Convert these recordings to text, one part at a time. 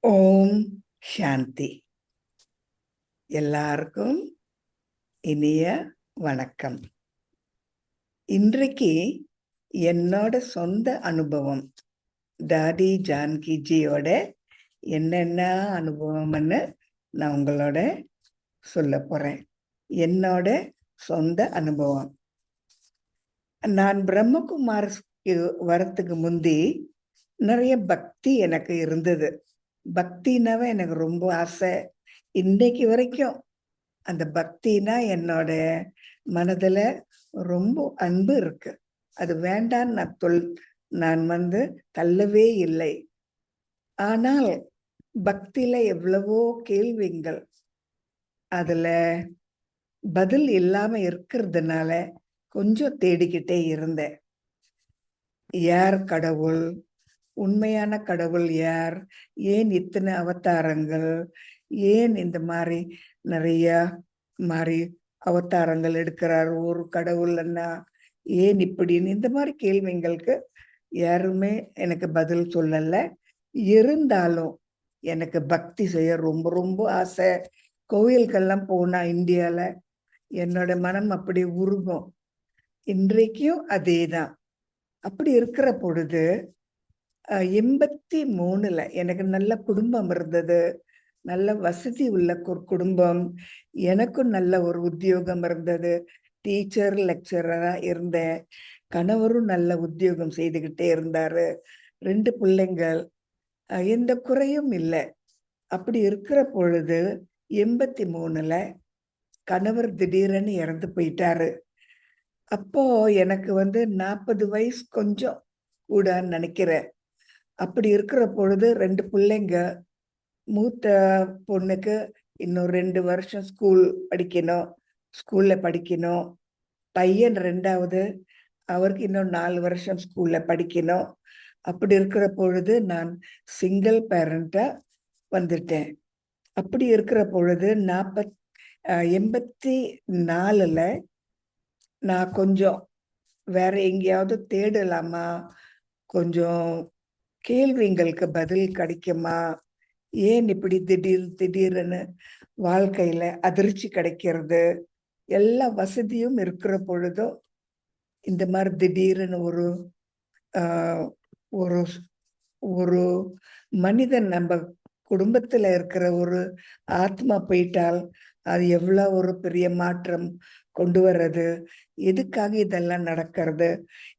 ஓம் சாந்தி. எல்லாருக்கும் இனிய வணக்கம். இன்றைக்கு என்னோட சொந்த அனுபவம், டாடி ஜான்கிஜியோட என்னென்ன அனுபவம்னு நான் உங்களோட சொல்ல போறேன். என்னோட சொந்த அனுபவம். நான் பிரம்மகுமார் வரத்துக்கு முந்தி நிறைய பக்தி எனக்கு இருந்தது. பக்தினாவே எனக்கு ரொம்ப ஆசை. இன்னைக்கு வரைக்கும் அந்த பக்தினா என்னோட மனதுல ரொம்ப அன்பு இருக்கு. அது வேண்டான்னு நான் தள்ளவே இல்லை. ஆனால் பக்தியில எவ்வளவோ கேள்விகள், அதுல பதில் இல்லாம இருக்கிறதுனால கொஞ்சம் தேடிக்கிட்டே இருந்தேன். யார் கடவுள்? உண்மையான கடவுள் யார்? ஏன் இத்தனை அவதாரங்கள்? ஏன் இந்த மாதிரி நிறைய மாதிரி அவதாரங்கள் எடுக்கிறார்? ஒரு கடவுள்னா ஏன் இப்படின்னு இந்த மாதிரி கேள்விங்களுக்கு யாருமே எனக்கு பதில் சொல்லல. இருந்தாலும் எனக்கு பக்தி செய்ய ரொம்ப ரொம்ப ஆசை. கோயில்கள்லாம் போனா இந்தியால என்னோட மனம் அப்படி உருகும். இன்றைக்கும் அதேதான். அப்படி இருக்கிற பொழுது 83ல எனக்கு நல்ல குடும்பம் இருந்தது. நல்ல வசதி உள்ள குடும்பம். எனக்கும் நல்ல ஒரு உத்தியோகம் இருந்தது. டீச்சர் லெக்சரரா இருந்தேன். கணவரும் நல்ல உத்தியோகம் செய்துகிட்டே இருந்தாரு. 2 பிள்ளைங்கள். எந்த குறையும் இல்லை. அப்படி இருக்கிற பொழுது 83ல கணவர் திடீரென்னு இறந்து போயிட்டாரு. அப்போ எனக்கு 40 வயசு கொஞ்சம் கூட நினைக்கிறேன். அப்படி இருக்கிற பொழுது 2 பிள்ளைங்க. மூத்த பொண்ணுக்கு இன்னும் 2 வருஷம் ஸ்கூல்ல படிக்கணும். பையன் 2வது, அவருக்கு இன்னும் 4 வருஷம் ஸ்கூல்ல படிக்கணும். அப்படி இருக்கிற பொழுது நான் சிங்கிள் பேரண்டா வந்துட்டேன். அப்படி இருக்கிற பொழுது 84ல நான் கொஞ்சம் வேற எங்கேயாவது தேடலாமா, கொஞ்சம் கேள்விங்களுக்கு பதில் கிடைக்குமா, ஏன் இப்படி திடீர்னு வாழ்க்கையில அதிர்ச்சி கிடைக்கிறது, எல்லா வசதியும் இருக்கிற பொழுதும் இந்த மாதிரி திடீர்னு ஒரு ஒரு மனிதன் நம்ம குடும்பத்துல இருக்கிற ஒரு ஆத்மா போயிட்டால் அது எவ்வளவு ஒரு பெரிய மாற்றம் கொண்டு வர்றது, எதுக்காக இதெல்லாம் நடக்கிறது,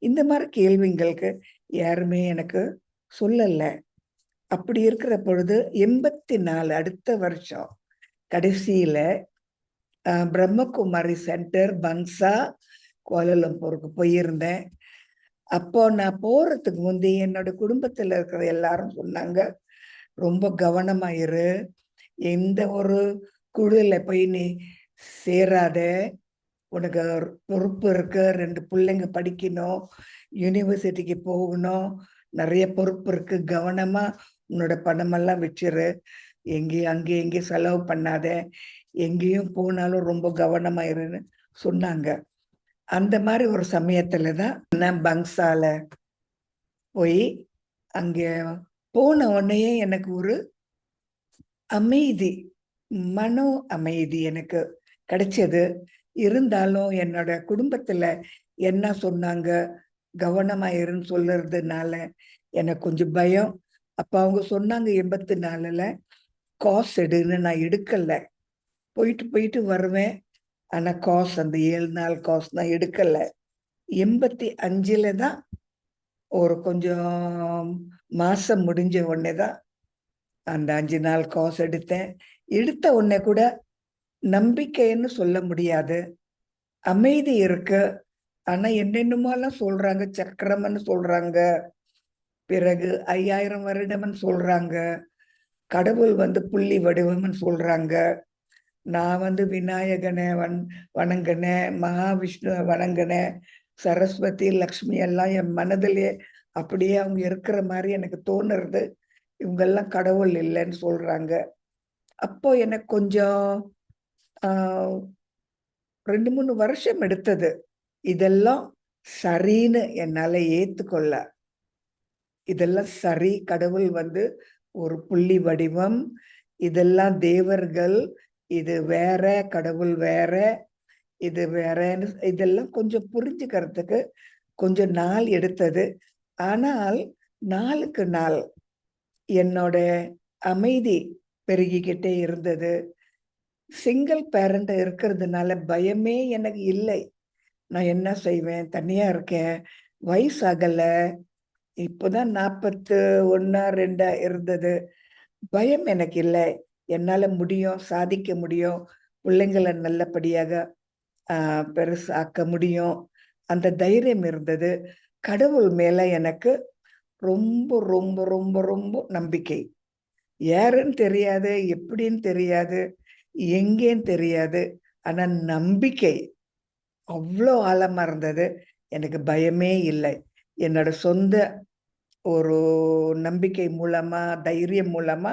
இந்த மாதிரி கேள்விங்களுக்கு யாருமே எனக்கு சொல்லல. அப்படி இருக்கிற பொழுது 84 அடுத்த வருஷம் கடைசியில பிரம்மகுமாரி சென்டர் பங்சா கோலாலம்பூருக்கு போயிருந்தேன். அப்போ நான் போறதுக்கு முந்தைய என்னோட குடும்பத்துல இருக்கிற எல்லாரும் சொன்னாங்க, ரொம்ப கவனமாயிரு, எந்த ஒரு குழுல போய் நீ சேராத, உனக்கு பொறுப்பு இருக்கு, 2 பிள்ளைங்க படிக்கணும், யூனிவர்சிட்டிக்கு போகணும், நிறைய பொறுப்பு இருக்கு, கவனமா உன்னோட பணமெல்லாம் வச்சிரு, அங்கேயும் செலவு பண்ணாத, எங்கேயும் போனாலும் ரொம்ப கவனமாயிருன்னு சொன்னாங்க. அந்த மாதிரி ஒரு சமயத்துலதான் நான் பங்சால போய் அங்க போன உடனே எனக்கு ஒரு அமைதி, மனோ அமைதி எனக்கு கிடைச்சது. இருந்தாலும் என்னோட குடும்பத்துல என்ன சொன்னாங்க, கவனமாயிருன்னு சொல்லுறதுனால எனக்கு கொஞ்சம் பயம். அப்ப அவங்க சொன்னாங்க 84ல காசு எடுன்னு. நான் எடுக்கல. போயிட்டு வருவேன். ஆனா காசு அந்த 7 நாள் காசு நான் எடுக்கல. 85ல தான் ஒரு கொஞ்சம் மாசம் முடிஞ்ச உடனே தான் அந்த 5 நாள் காசு எடுத்தேன். எடுத்த உடனே கூட நம்பிக்கைன்னு சொல்ல முடியாது, அமைதி இருக்கு. ஆனா என்னென்னமோலாம் சொல்றாங்க, சக்கரம்னு சொல்றாங்க, பிறகு 5000 வருடம்னு சொல்றாங்க, கடவுள் புள்ளி வடிவம்னு சொல்றாங்க. நான் விநாயகனை வணங்கினேன், மகாவிஷ்ணு வணங்கினேன், சரஸ்வதி லக்ஷ்மி எல்லாம் என் மனதிலே அப்படியே அவங்க இருக்கிற மாதிரி எனக்கு தோணுறது. இவங்கெல்லாம் கடவுள் இல்லைன்னு சொல்றாங்க. அப்போ எனக்கு கொஞ்சம் 2-3 வருஷம் எடுத்தது இதெல்லாம் சரின்னு என்னால ஏத்துக்கொள்ள. இதெல்லாம் சரி, கடவுள் ஒரு புள்ளி வடிவம், இதெல்லாம் தேவர்கள், இது வேற, கடவுள் வேற, இது வேறன்னு இதெல்லாம் கொஞ்சம் புரிஞ்சுக்கிறதுக்கு கொஞ்சம் நாள் எடுத்தது. ஆனால் நாளுக்கு நாள் என்னோட அமைதி பெருகிக்கிட்டே இருந்தது. சிங்கிள் பேரண்ட் இருக்கிறதுனால பயமே எனக்கு இல்லை. நான் என்ன செய்வேன், தனியா இருக்கேன், வயசாகல, இப்போதான் 41 2 இருந்தது. பயம் எனக்கு இல்லை. என்னால முடியும், சாதிக்க முடியும், பிள்ளைங்களை நல்லபடியாக பெருசாக்க முடியும். அந்த தைரியம் இருந்தது. கடவுள் மேல எனக்கு ரொம்ப ரொம்ப ரொம்ப ரொம்ப நம்பிக்கை. யாருன்னு தெரியாது, எப்படின்னு தெரியாது, எங்கேன்னு தெரியாது. ஆனா நம்பிக்கை அவ்வளோ ஆழமா இருந்தது. எனக்கு பயமே இல்லை. என்னோட சொந்த ஒரு நம்பிக்கை மூலமா, தைரியம் மூலமா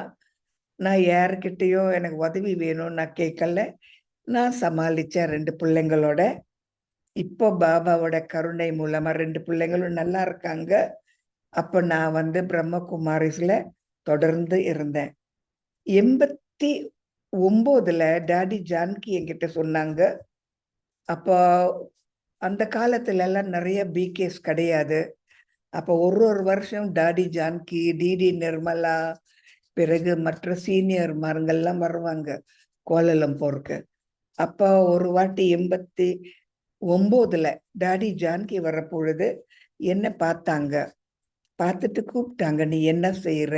நான் யார்கிட்டயும் எனக்கு உதவி வேணும்னு நான் கேட்கல. நான் சமாளிச்சேன் 2 பிள்ளைங்களோட. இப்போ பாபாவோட கருணை மூலமா 2 பிள்ளைங்களும் நல்லா இருக்காங்க. அப்ப நான் வந்து பிரம்மகுமாரிஸ்ல தொடர்ந்து இருந்தேன். 89ல டாடி ஜானகி என்கிட்ட சொன்னாங்க. அப்போ அந்த காலத்துல எல்லாம் நிறைய பிகேஸ் கிடையாது. அப்போ ஒரு வருஷம் டாடி ஜானகி, டிடி நிர்மலா, பிறகு மற்ற சீனியர் மாருங்கெல்லாம் வருவாங்க கோலாலம்பூருக்கு. அப்போ ஒரு வாட்டி 89ல டாடி ஜானகி வர்ற பொழுது என்ன பார்த்தாங்க. பார்த்துட்டு கூப்பிட்டாங்க, நீ என்ன செய்யற,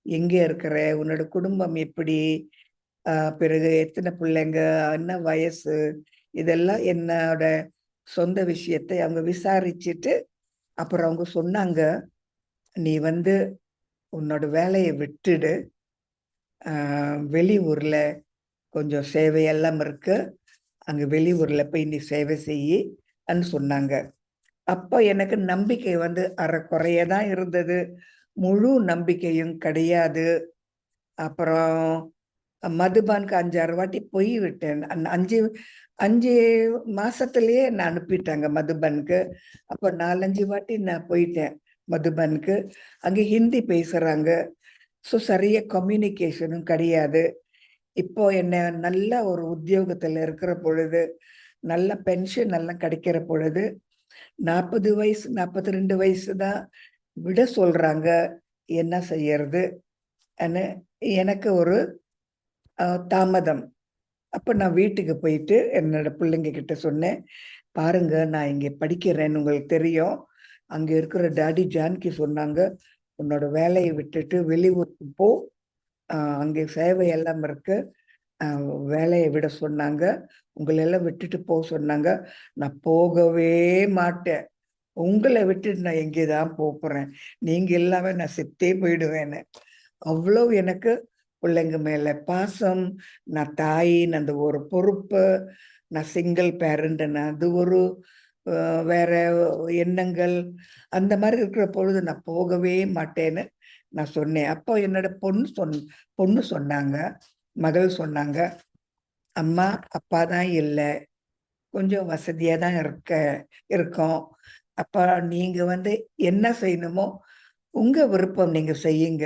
எங்க இருக்கிற, உன்னோட குடும்பம் எப்படி, பிறகு எத்தனை பிள்ளைங்க, என்ன வயசு, இதெல்லாம் என்னோட சொந்த விஷயத்தை அவங்க விசாரிச்சுட்டு அப்புறம் அவங்க சொன்னாங்க, நீ வந்து உன்னோட வேலையை விட்டுடு, வெளியூர்ல கொஞ்சம் சேவையெல்லாம் இருக்கு, அங்க வெளியூர்ல போய் நீ சேவை செய்யின்னு சொன்னாங்க. அப்போ எனக்கு நம்பிக்கை வந்து அறக்குறையதான் இருந்தது, முழு நம்பிக்கையும் கிடையாது. அப்புறம் மதுபானுக்கு 5-6 வாட்டி போய் விட்டேன். 5 மாசத்திலேயே நான் அனுப்பிட்டாங்க மதுபனுக்கு. அப்போ 4-5 வாட்டி நான் போயிட்டேன் மதுபனுக்கு. அங்க ஹிந்தி பேசுறாங்க. ஸோ சரியா கம்யூனிகேஷனும் கிடையாது. இப்போ என்ன நல்ல ஒரு உத்தியோகத்துல இருக்கிற பொழுது, நல்ல பென்ஷன் எல்லாம் கிடைக்கிற பொழுது 40 வயசு 42 வயசு தான் விட சொல்றாங்க. என்ன செய்யறது? எனக்கு ஒரு தாமதம். அப்ப நான் வீட்டுக்கு போயிட்டு என்னோட பிள்ளைங்க கிட்ட சொன்னேன், பாருங்க நான் இங்க படிக்கிறேன்னு உங்களுக்கு தெரியும். அங்க இருக்கிற டாடி ஜானகி சொன்னாங்க, உன்னோட வேலையை விட்டுட்டு வெளியூருக்கு போ, அங்கே சேவை எல்லாம் இருக்கு, வேலையை விட சொன்னாங்க, உங்களெல்லாம் விட்டுட்டு போக சொன்னாங்க. நான் போகவே மாட்டேன், உங்களை விட்டுட்டு நான் எங்கேதான் போறேன், நீங்க இல்லாம நான் செத்தே போயிடுவேன்னு. அவ்வளவு எனக்கு பிள்ளைங்க மேல பாசம், நான் தாயின் அந்த ஒரு பொறுப்பு, நான் சிங்கிள் பேரண்ட், அது ஒரு வேற எண்ணங்கள், அந்த மாதிரி இருக்கிற பொழுது நான் போகவே மாட்டேன்னு நான் சொன்னேன். அப்போ என்னோட பொண்ணு சொன்னாங்க, மகள் சொன்னாங்க, அம்மா அப்பா தான் இல்லை, கொஞ்சம் வசதியா தான் இருக்கோம். அப்ப நீங்க வந்து என்ன செய்யணுமோ உங்க விருப்பம் நீங்க செய்யுங்க,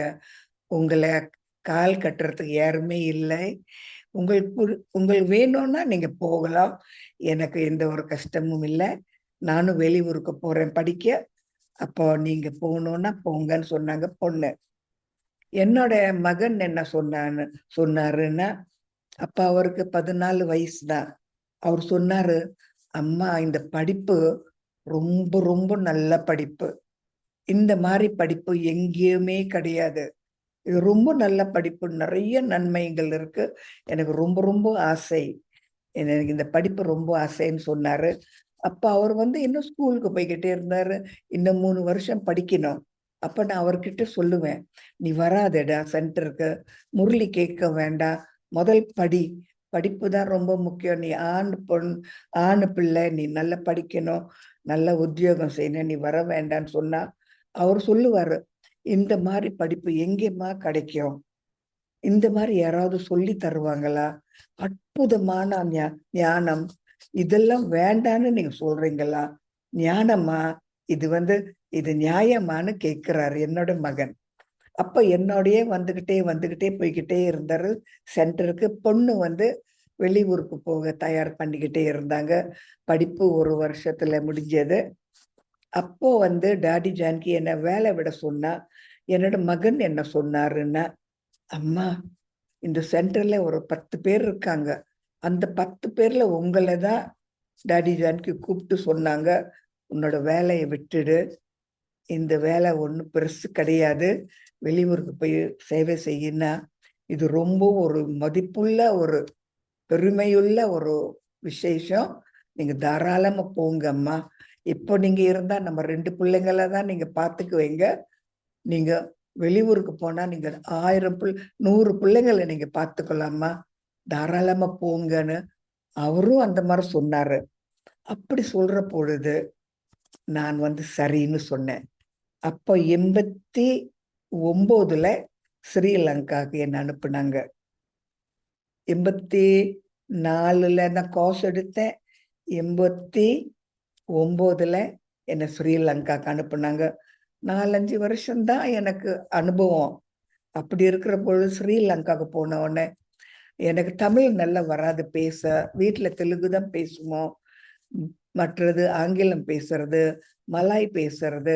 உங்களை கால் கட்டுறதுக்கு யாருமே இல்லை, உங்களுக்கு வேணும்னா நீங்க போகலாம், எனக்கு எந்த ஒரு கஷ்டமும் இல்லை, நானும் வெளியூருக்கு போறேன் படிக்க, அப்போ நீங்க போகணும்னா போங்கன்னு சொன்னாங்க பொண்ணு. என்னோட மகன் என்ன சொன்னாருன்னா, அப்ப அவருக்கு 14 வயசு தான். அவர் சொன்னாரு, அம்மா இந்த படிப்பு ரொம்ப ரொம்ப நல்ல படிப்பு, இந்த மாதிரி படிப்பு எங்கேயுமே கிடையாது, இது ரொம்ப நல்ல படிப்பு, நிறைய நன்மைகள் இருக்கு, எனக்கு ரொம்ப ரொம்ப ஆசை, எனக்கு இந்த படிப்பு ரொம்ப ஆசைன்னு சொன்னாரு. அப்ப அவர் வந்து இன்னும் ஸ்கூலுக்கு போய்கிட்டே இருந்தாரு, இன்னும் 3 வருஷம் படிக்கணும். அப்ப நான் அவர்கிட்ட சொல்லுவேன், நீ வராதடா சென்டருக்கு, முரளி கேட்க வேண்டாம், முதல் படிப்பு தான் ரொம்ப முக்கியம், நீ ஆண் பிள்ளை, நீ நல்லா படிக்கணும், நல்ல உத்தியோகம் செய்யணும், நீ வர வேண்டான்னு சொன்னா அவர் சொல்லுவாரு, இந்த மாதிரி படிப்பு எங்கேம்மா கிடைக்கும், இந்த மாதிரி யாராவது சொல்லி தருவாங்களா, அற்புதமான ஞானம், இதெல்லாம் வேண்டான்னு நீங்க சொல்றீங்களா, ஞானமா, இது நியாயமான்னு கேட்கிறாரு என்னோட மகன். அப்ப என்னோடயே வந்துகிட்டே போய்கிட்டே இருந்தாரு சென்டருக்கு. பொண்ணு வெளியூருக்கு போக தயார் பண்ணிக்கிட்டே இருந்தாங்க. படிப்பு 1 வருஷத்துல முடிஞ்சது. அப்போ டாடி ஜானகி என்ன வேலை விட சொன்னா. என்னோட மகன் என்ன சொன்னாருன்னா, அம்மா இந்த சென்டர்ல ஒரு 10 பேர் இருக்காங்க. அந்த 10 பேர்ல உங்களை தான் டாடி ஜானகி கூப்பிட்டு சொன்னாங்க, உன்னோட வேலையை விட்டுடு, இந்த வேலை ஒன்றும் பெருசு கிடையாது, வெளியூருக்கு போய் சேவை செய்யினா இது ரொம்ப ஒரு மதிப்புள்ள ஒரு பெருமையுள்ள ஒரு விசேஷம். நீங்க தாராளமா போங்க அம்மா. இப்போ நீங்க இருந்தா நம்ம 2 பிள்ளைங்களை தான் நீங்க பார்த்துக்குவீங்க. நீங்க வெளியூருக்கு போனா நீங்க 100 பிள்ளைங்களை நீங்க பார்த்துக்கலாமா, தாராளமா போங்கன்னு அவரும் அந்த மாதிரி சொன்னாரு. அப்படி சொல்ற பொழுது நான் சரின்னு சொன்னேன். அப்போ 89ல ஸ்ரீலங்காவுக்கு என்ன அனுப்புனாங்க. 84ல நான் கோர்ஸ் எடுத்தேன். 89ல என்ன ஸ்ரீலங்காவுக்கு அனுப்புனாங்க. 4-5 வருஷம்தான் எனக்கு அனுபவம். அப்படி இருக்கிற பொழுது ஸ்ரீலங்காவுக்கு போன உடனே எனக்கு தமிழ் நல்லா வராது பேச. வீட்டுல தெலுங்கு தான் பேசுவோம். மற்றது ஆங்கிலம் பேசுறது, மலாய் பேசுறது,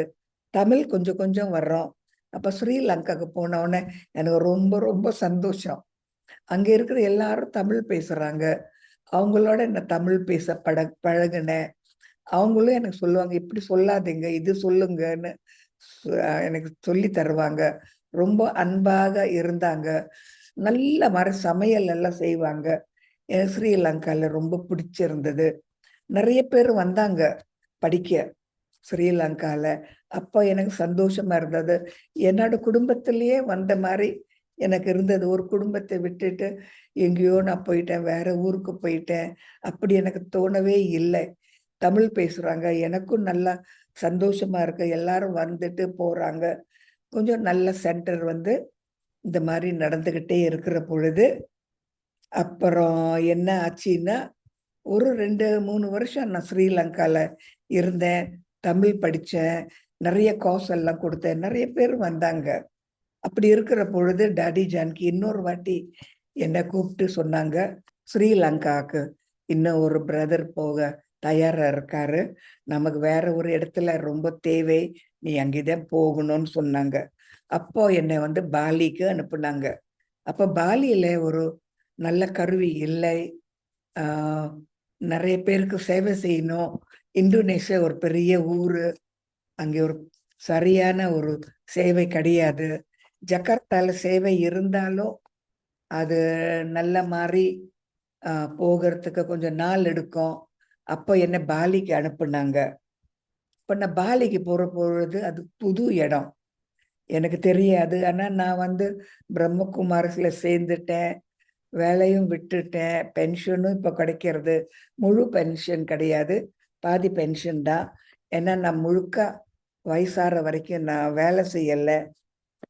தமிழ் கொஞ்சம் கொஞ்சம் வர்றோம். அப்ப ஸ்ரீலங்காவுக்கு போன உடனே எனக்கு ரொம்ப ரொம்ப சந்தோஷம். அங்க இருக்கிற எல்லாரும் தமிழ் பேசுறாங்க. அவங்களோட நான் தமிழ் பேச பழகினேன். அவங்களும் எனக்கு சொல்லுவாங்க, இப்படி சொல்லாதீங்க, இது சொல்லுங்கன்னு எனக்கு சொல்லி தருவாங்க. ரொம்ப அன்பாக இருந்தாங்க. நல்ல மாதிரி சமையல் எல்லாம் செய்வாங்க. எனக்கு ஸ்ரீலங்கால ரொம்ப பிடிச்சிருந்தது. நிறைய பேர் வந்தாங்க படிக்க ஸ்ரீலங்கால. அப்போ எனக்கு சந்தோஷமா இருந்தது. என்னோட குடும்பத்திலேயே வந்த மாதிரி எனக்கு இருந்தது. ஒரு குடும்பத்தை விட்டுட்டு எங்கேயோ நான் போயிட்டேன், வேற ஊருக்கு போயிட்டேன், அப்படி எனக்கு தோணவே இல்லை. தமிழ் பேசுறாங்க, எனக்கும் நல்லா சந்தோஷமா இருக்கு. எல்லாரும் வந்துட்டு போறாங்க. கொஞ்சம் நல்ல சென்டர் இந்த மாதிரி நடந்துகிட்டே இருக்கிற பொழுது அப்புறம் என்ன ஆச்சுன்னா, ஒரு 2-3 வருஷம் நான் ஸ்ரீலங்கால இருந்தேன். தமிழ் படிச்சேன். நிறைய கோர்ஸ் எல்லாம் கொடுத்தேன். நிறைய பேர் வந்தாங்க. அப்படி இருக்கிற பொழுது டாடி ஜானகி இன்னொரு வாட்டி என்ன கூப்பிட்டு சொன்னாங்க, ஸ்ரீலங்காவுக்கு இன்னும் ஒரு பிரதர் போக தயாரா இருக்காரு, நமக்கு வேற ஒரு இடத்துல ரொம்ப தேவை, நீ அங்கேதான் போகணும்னு சொன்னாங்க. அப்போ என்னை பாலிக்கு அனுப்புனாங்க. அப்ப பாலியில ஒரு நல்ல கருவி இல்லை. நிறைய பேருக்கு சேவை செய்யணும். இந்தோனேஷியா ஒரு பெரிய ஊரு, அங்கே ஒரு சரியான ஒரு சேவை கிடையாது. ஜகார்த்தால சேவை இருந்தாலும் அது நல்ல மாதிரி போகிறதுக்கு கொஞ்சம் நாள் எடுக்கும். அப்போ என்ன பாலிக்கு அனுப்புனாங்க. இப்ப நான் பாலிக்கு போற பொழுது அது புது இடம், எனக்கு தெரியாது. ஆனா நான் பிரம்மகுமாரஸ்ல சேர்ந்துட்டேன், வேலையும் விட்டுட்டேன், பென்ஷனும் இப்ப கிடைக்கிறது. முழு பென்ஷன் கிடையாது, பாதி பென்ஷன் தான். ஏன்னா நான் முழுக்க வயசாற வரைக்கும் நான் வேலை செய்யலை.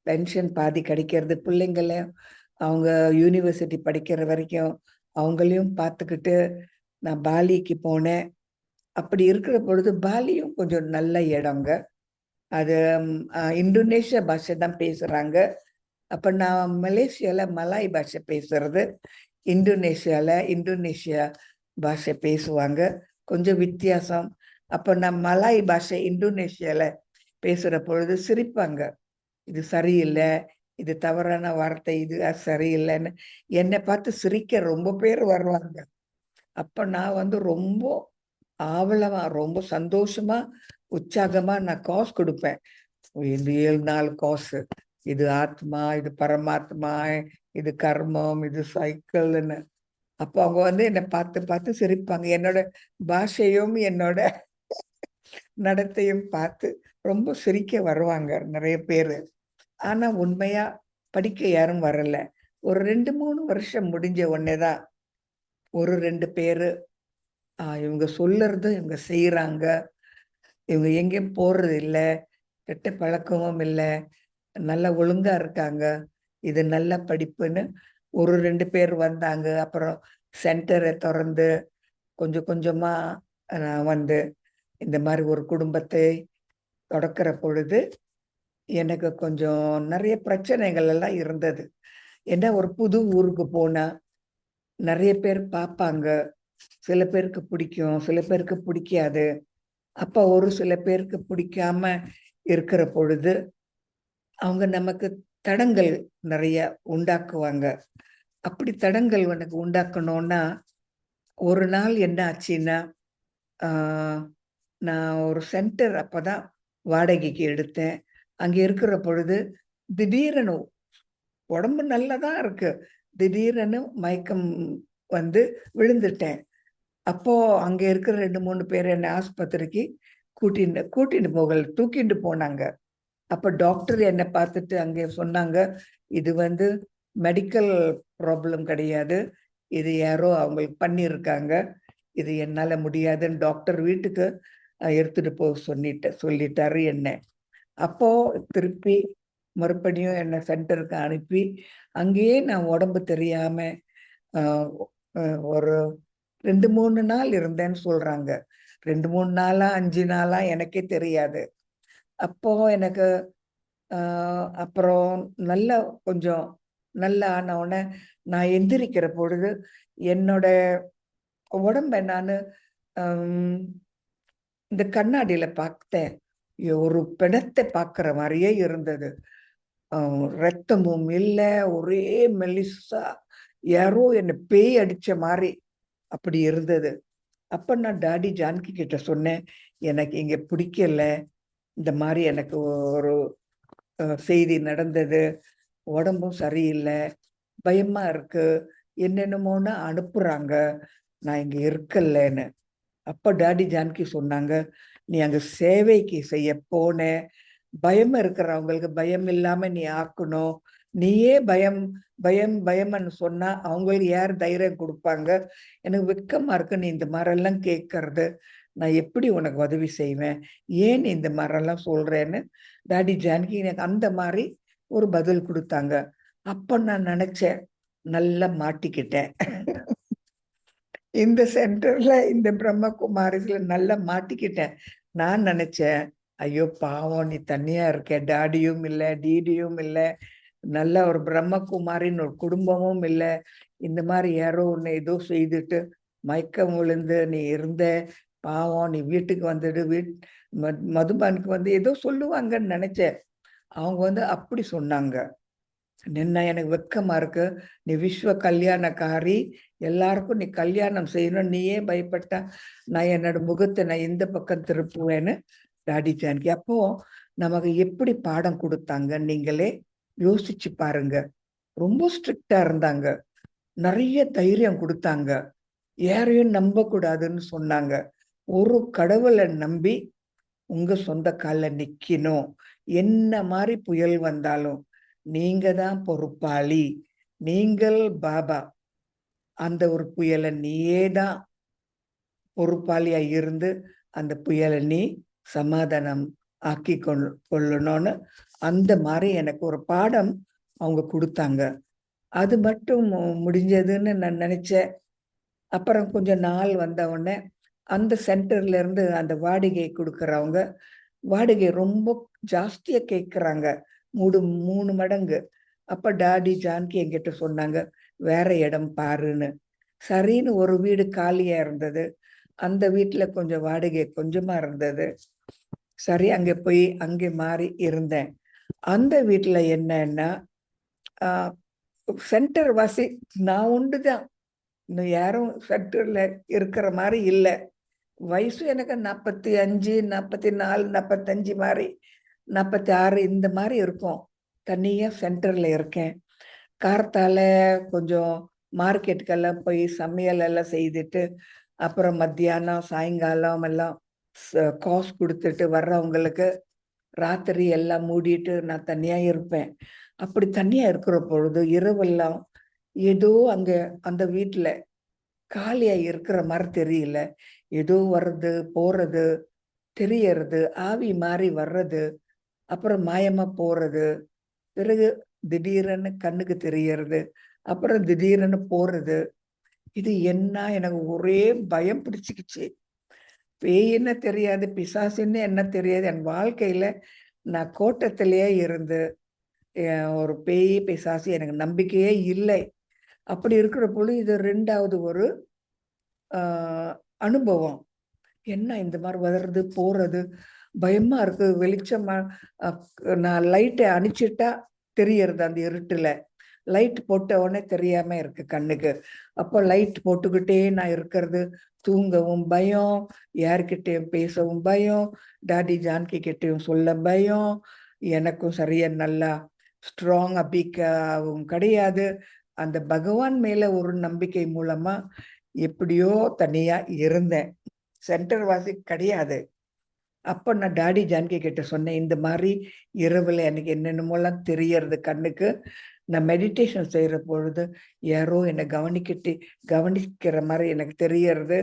பென்ஷன் பாதி கிடைக்கிறது. பிள்ளைங்களையும் அவங்க யூனிவர்சிட்டி படிக்கிற வரைக்கும் அவங்களையும் பார்த்துக்கிட்டு நான் பாலிக்கு போனேன். அப்படி இருக்கிற பொழுது பாலியும் கொஞ்சம் நல்ல இடங்க. அது இந்தோனேஷியா பாஷை தான் பேசுறாங்க. அப்ப நான் மலேசியால மலாய் பாஷை பேசுறது, இந்தோனேஷியா பாஷை பேசுவாங்க. கொஞ்சம் வித்தியாசம். அப்ப நான் மலாய் பாஷை இந்தோனேஷியால பேசுற பொழுது சிரிப்பாங்க, இது சரியில்லை, இது தவறான வார்த்தை, இது சரியில்லைன்னு என்னை பார்த்து சிரிக்க ரொம்ப பேர் வருவாங்க. அப்ப நான் ரொம்ப ஆவலமா, ரொம்ப சந்தோஷமா, உற்சாகமா நான் காசு கொடுப்பேன். இந்த 7 நாள் காசு, இது ஆத்மா, இது பரமாத்மா, இது கர்மம், இது சைக்கிள்னு. அப்போ அவங்க என்னை பார்த்து பார்த்து சிரிப்பாங்க. என்னோட பாஷையும் என்னோட நடத்தையும் பார்த்து ரொம்ப சிரிக்க வருவாங்க நிறைய பேரு. ஆனா உண்மையா படிக்க யாரும் வரல. ஒரு 2-3 வருஷம் முடிஞ்ச உடனேதான் ஒரு 2 பேரு இவங்க சொல்லுறது இவங்க செய்யறாங்க, இவங்க எங்கேயும் போறது இல்லை, கெட்ட பழக்கமும் இல்லை, நல்லா ஒழுங்கா இருக்காங்க, இது நல்ல படிப்புன்னு ஒரு 2 பேர் வந்தாங்க. அப்புறம் சென்டரை திறந்து கொஞ்சம் கொஞ்சமா நான் இந்த மாதிரி ஒரு குடும்பத்தை தொடக்கிற பொழுது எனக்கு கொஞ்சம் நிறைய பிரச்சனைகள் எல்லாம் இருந்தது. ஏன்னா ஒரு புது ஊருக்கு போனா நிறைய பேர் பார்ப்பாங்க. சில பேருக்கு பிடிக்கும், சில பேருக்கு பிடிக்காது. அப்ப ஒரு சில பேருக்கு பிடிக்காம இருக்கிற பொழுது அவங்க நமக்கு தடங்கள் நிறைய உண்டாக்குவாங்க. அப்படி தடங்கள் எனக்கு உண்டாக்கணும்னா ஒரு நாள் என்ன ஆச்சுன்னா, நான் ஒரு சென்டர் அப்பதான் வாடகைக்கு எடுத்தேன். அங்க இருக்கிற பொழுது திடீரென உடம்பு நல்லதா இருக்கு. திடீரென மயக்கம் வந்து விழுந்துட்டேன். அப்போ அங்க இருக்கிற 2, 3 பேர் என்ன ஆஸ்பத்திரிக்கு கூட்டிட்டு கூட்டிட்டு போகல, தூக்கிட்டு போனாங்க. அப்ப டாக்டர் என்ன பார்த்துட்டு அங்கே சொன்னாங்க, "இது வந்து மெடிக்கல் ப்ராப்ளம் கிடையாது. இது யாரோ அவங்களுக்கு பண்ணியிருக்காங்க. இது என்னால முடியாதுன்னு" டாக்டர் வீட்டுக்கு எடுத்துட்டு போக சொல்லிட்டாரு என்ன. அப்போ திருப்பி மறுபடியும் என்ன சென்டருக்கு அனுப்பி, அங்கேயே நான் உடம்பு தெரியாம அ அ ஒரு 2, 3 நாள் இருந்தேன்னு சொல்றாங்க. 2, 3 நாளா, 5 நாளா எனக்கே தெரியாது. அப்போ எனக்கு அ அப்புறம் நல்லா கொஞ்சம் நல்லா ஆன உடனே, நான் எந்திரிக்கிற பொழுது என்னோட உடம்ப நானு அம் இந்த கண்ணாடியில பார்த்தேன். ஒரு பிணத்த பார்க்கிற மாரியே இருந்தது. அ ரத்தமும் இல்ல, ஒரே மெலிசா யாரோ என்ன பேய் அடிச்ச மாரி அப்படி இருந்தது. அப்ப நான் டாடி ஜானகி கிட்ட சொன்னேன். எனக்கு இங்க பிடிக்கல. இந்த மாரி எனக்கு ஒரு செய்தி நடந்தது. உடம்பும் சரியில்ல. பயமா இருக்கு. என்னென்னமோன்னு அனுப்புறாங்க. நான் இங்க இருக்கலேன்னு. அப்ப டாடி ஜானகி சொன்னாங்க, "நீ அங்க சேவைக்கு செய்ய போன. பயம் இருக்கிறவங்களுக்கு பயம் இல்லாம நீ ஆக்கணும். நீயே பயம் பயம் பயம்ன்னு சொன்னா அவங்களுக்கு யார் தைரியம் குடுப்பாங்க? எனக்கு வெட்கமா இருக்கு நீ இந்த மாரிலாம் கேட்கறது. நான் எப்படி உனக்கு உதவி செய்வேன்? ஏன் நீ இந்த மாரிலாம் சொல்றேன்னு?" டாடி ஜானகி எனக்கு அந்த மாரி ஒரு பதில் குடுத்தாங்க. அப்ப நான் நெனச்சேன், நல்லா மாட்டிக்கிட்டேன். இந்த சென்டர்ல, இந்த பிரம்மகுமாரிஸ்ல நல்லா மாட்டிக்கிட்டேன். நான் நெனச்சேன், ஐயோ பாவம் நீ தனியா இருக்க. டாடியும் இல்ல, டிடியும் இல்ல. நல்ல ஒரு பிரம்மகுமாரின்னு ஒரு குடும்பமும் இல்ல. இந்த மாரி யாரோ உன்ன ஏதோ செய்துட்டு, மயக்கம் விழுந்து நீ இருந்த. பாவம் நீ வீட்டுக்கு வந்துடு. மதுபானுக்கு வந்து ஏதோ சொல்லுவாங்கன்னு நெனச்சேன். அவங்க வந்து அப்படி சொன்னாங்க. நின்னா எனக்கு வெட்கமா இருக்கு. நீ விஸ்வ கல்யாணக்காரி. எல்லாருக்கும் நீ கல்யாணம் செய்யணும். நீயே பயப்பட்டா, நான் என்னோட முகத்த நான் இந்த பக்கம் திருப்புவேன்னு டாடி ஜானகி. அப்போ நமக்கு எப்படி பாடம் குடுத்தாங்கன்னு நீங்களே யோசிச்சு பாருங்க. ரொம்ப ஸ்ட்ரிக்ட்டா இருந்தாங்க. நெறைய தைரியம் குடுத்தாங்க. யாரையும் நம்பக்கூடாதுன்னு சொன்னாங்க. ஒரு கடவுள நம்பி உங்க சொந்த கால்ல நிக்கணும். என்ன மாரி புயல் வந்தாலும், நீங்க தான் பொறுப்பாளி. நீங்கள் பாபா. அந்த ஒரு புயல நீயே தான் பொறுப்பாளியா இருந்து, அந்த புயல நீ சமாதானம் ஆக்கிக் கொள்ளணும்னு, அந்த மாரி எனக்கு ஒரு பாடம் அவங்க குடுத்தாங்க. அது மட்டும் முடிஞ்சதுன்னு நான் நெனச்சேன். அப்புறம் கொஞ்சம் நாள் வந்த உடனே, அந்த சென்டர்ல இருந்து அந்த வாடகை குடுக்குறவங்க வாடகை ரொம்ப ஜாஸ்தியா கேட்கறாங்க. 3 மடங்கு. அப்ப டாடி ஜானகி என்கிட்ட சொன்னாங்க, "வேற இடம் பாருன்னு." சரின்னு ஒரு வீடு காலியா இருந்தது. அந்த வீட்ல கொஞ்சம் வாடகை கொஞ்சமா இருந்தது. சரி அங்க போய் அங்கே மாறி இருந்தேன். அந்த வீட்ல என்னன்னா, ஆ சென்டர் வாசி நான் ஒண்டு தான். இன்னும் யாரும் சென்டர்ல இருக்கிற மாரி இல்ல. வயசு எனக்கு 45, 44, 45 மாரி, 46 இந்த மாரி இருக்கும். தனியா சென்டர்ல இருக்கேன். கார்த்தால கொஞ்சம் மார்க்கெட்டுக்கெல்லாம் போய் சமையல் எல்லாம் செய்துட்டு, அப்புறம் மத்தியானம், சாயங்காலம் எல்லாம் காசு குடுத்துட்டு வர்றவங்களுக்கு ராத்திரி எல்லாம் மூடிட்டு நான் தனியா இருப்பேன். அப்படி தனியா இருக்கிற பொழுது இரவெல்லாம் ஏதோ அங்க அந்த வீட்ல காலியா இருக்கிற மாரி தெரியல. ஏதோ வர்றது, போறது, தெரியறது, ஆவி மாரி வர்றது, அப்புறம் மாயமா போறது, பிறகு திடீரென்னு கண்ணுக்கு தெரியறது, அப்புறம் திடீரென்னு போறது. இது என்ன எனக்கு ஒரே பயம் பிடிச்சுக்கிச்சு. பேய் என்ன தெரியாது, பிசாசுன்னு என்ன தெரியாது. என் வாழ்க்கையில நான் கோட்டத்திலேயே இருந்து ஒரு பேய் பிசாசு எனக்கு நம்பிக்கையே இல்லை. அப்படி இருக்கிற பொழுது இது 2வது ஒரு அனுபவம். என்ன இந்த மாதிரி வளருது போறது பயமா இருக்கு. வெளிச்சமா நான் லைட்டை அணைச்சிட்டா தெரியறது அந்த இருட்டுல. லைட் போட்ட உடனே தெரியாம இருக்கு கண்ணுக்கு. அப்போ லைட் போட்டுக்கிட்டே நான் இருக்கிறது. தூங்கவும் பயம், யார்கிட்டயும் பேசவும் பயம், டாடி ஜான்கி கிட்டயும் சொல்ல பயம், எனக்கும் சரியா நல்லா ஸ்ட்ராங் அபிக்கவும் கிடையாது. அந்த பகவான் மேல ஒரு நம்பிக்கை மூலமா எப்படியோ தனியா இருந்தேன். சென்டர் வாசி கிடையாது. அப்ப நான் டாடி ஜான்கி கிட்ட சொன்னேன், இந்த மாதிரி இரவுல எனக்கு என்னென்னமோலாம் தெரியறது கண்ணுக்கு. நான் மெடிடேஷன் செய்யற பொழுது யாரோ என்னை கவனிக்கிற மாதிரி எனக்கு தெரியறது.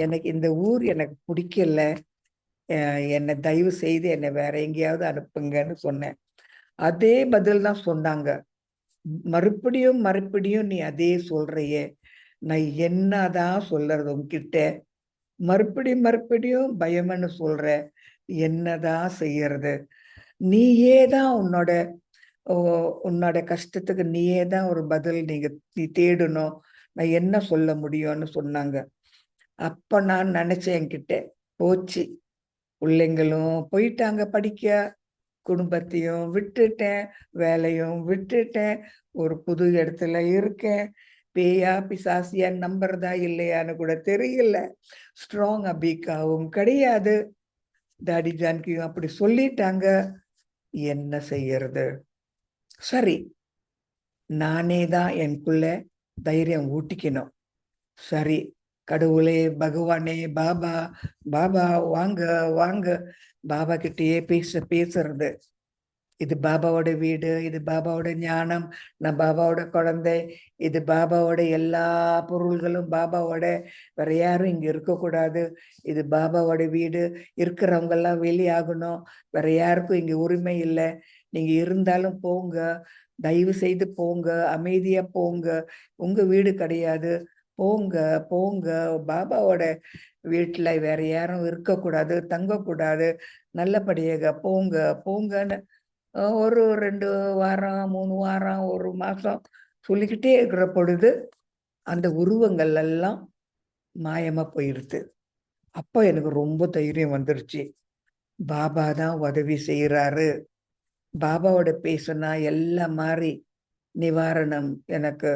எனக்கு இந்த ஊர் எனக்கு பிடிக்கல, என்னை தயவு செய்து என்னை வேற எங்கேயாவது அனுப்புங்கன்னு சொன்னேன். அதே பதில் தான் சொன்னாங்க. மறுபடியும் மறுபடியும் நீ அதே சொல்றியே, நான் என்னதான் சொல்றது உன்கிட்ட? மறுபடியும் மறுபடியும் பயம்னு சொல்ற, என்னதான் செய்யறது? நீயே தான் உன்னோட கஷ்டத்துக்கு நீயே தான் ஒரு பதில் நீ தேடணும். நான் என்ன சொல்ல முடியும்னு சொன்னாங்க. அப்ப நான் நினைச்சேன், என்கிட்ட போச்சு, பிள்ளைங்களும் போயிட்டாங்க படிக்க, குடும்பத்தையும் விட்டுட்டேன், வேலையும் விட்டுட்டேன், ஒரு புது இடத்துல இருக்கேன். பேயா பிசாசியா நம்புறதா இல்லையான்னு கூட தெரியல. ஸ்ட்ராங் அபிகாவும் கிடையாது. டாடி ஜான்கியும் அப்படி சொல்லிட்டாங்க. என்ன செய்யறது? சரி, நானே தான் எனக்குள்ள தைரியம் ஊட்டிக்கணும். சரி, கடவுளே, பகவானே, பாபா, பாபா வாங்க வாங்க, பாபா கிட்டயே பேசுறது. இது பாபாவோட வீடு, இது பாபாவோட ஞானம், நான் பாபாவோட குழந்தை, இது பாபாவோட எல்லா பொருள்களும் பாபாவோட, வேற யாரும் இங்க இருக்கக்கூடாது, இது பாபாவோட வீடு, இருக்கிறவங்க எல்லாம் வெளியாகணும், வேற யாருக்கும் இங்க உரிமை இல்லை, நீங்க இருந்தாலும் போங்க, தயவு செய்து போங்க, அமைதியா போங்க, உங்க வீடு கிடையாது, போங்க போங்க, பாபாவோட வீட்டுல வேற யாரும் இருக்கக்கூடாது, தங்கக்கூடாது, நல்லபடியாக போங்க போங்கன்னு ஒரு 2 வாரம் 3 வாரம் 1 மாசம் சொல்லிக்கிட்டே இருக்கிற பொழுது அந்த உருவங்கள் எல்லாம் மாயமா போயிடுது. அப்போ எனக்கு ரொம்ப தைரியம் வந்துருச்சு. பாபா தான் உதவி செய்யறாரு, பாபாவோட பேசுனா எல்லாம் மாறி நிவாரணம் எனக்கு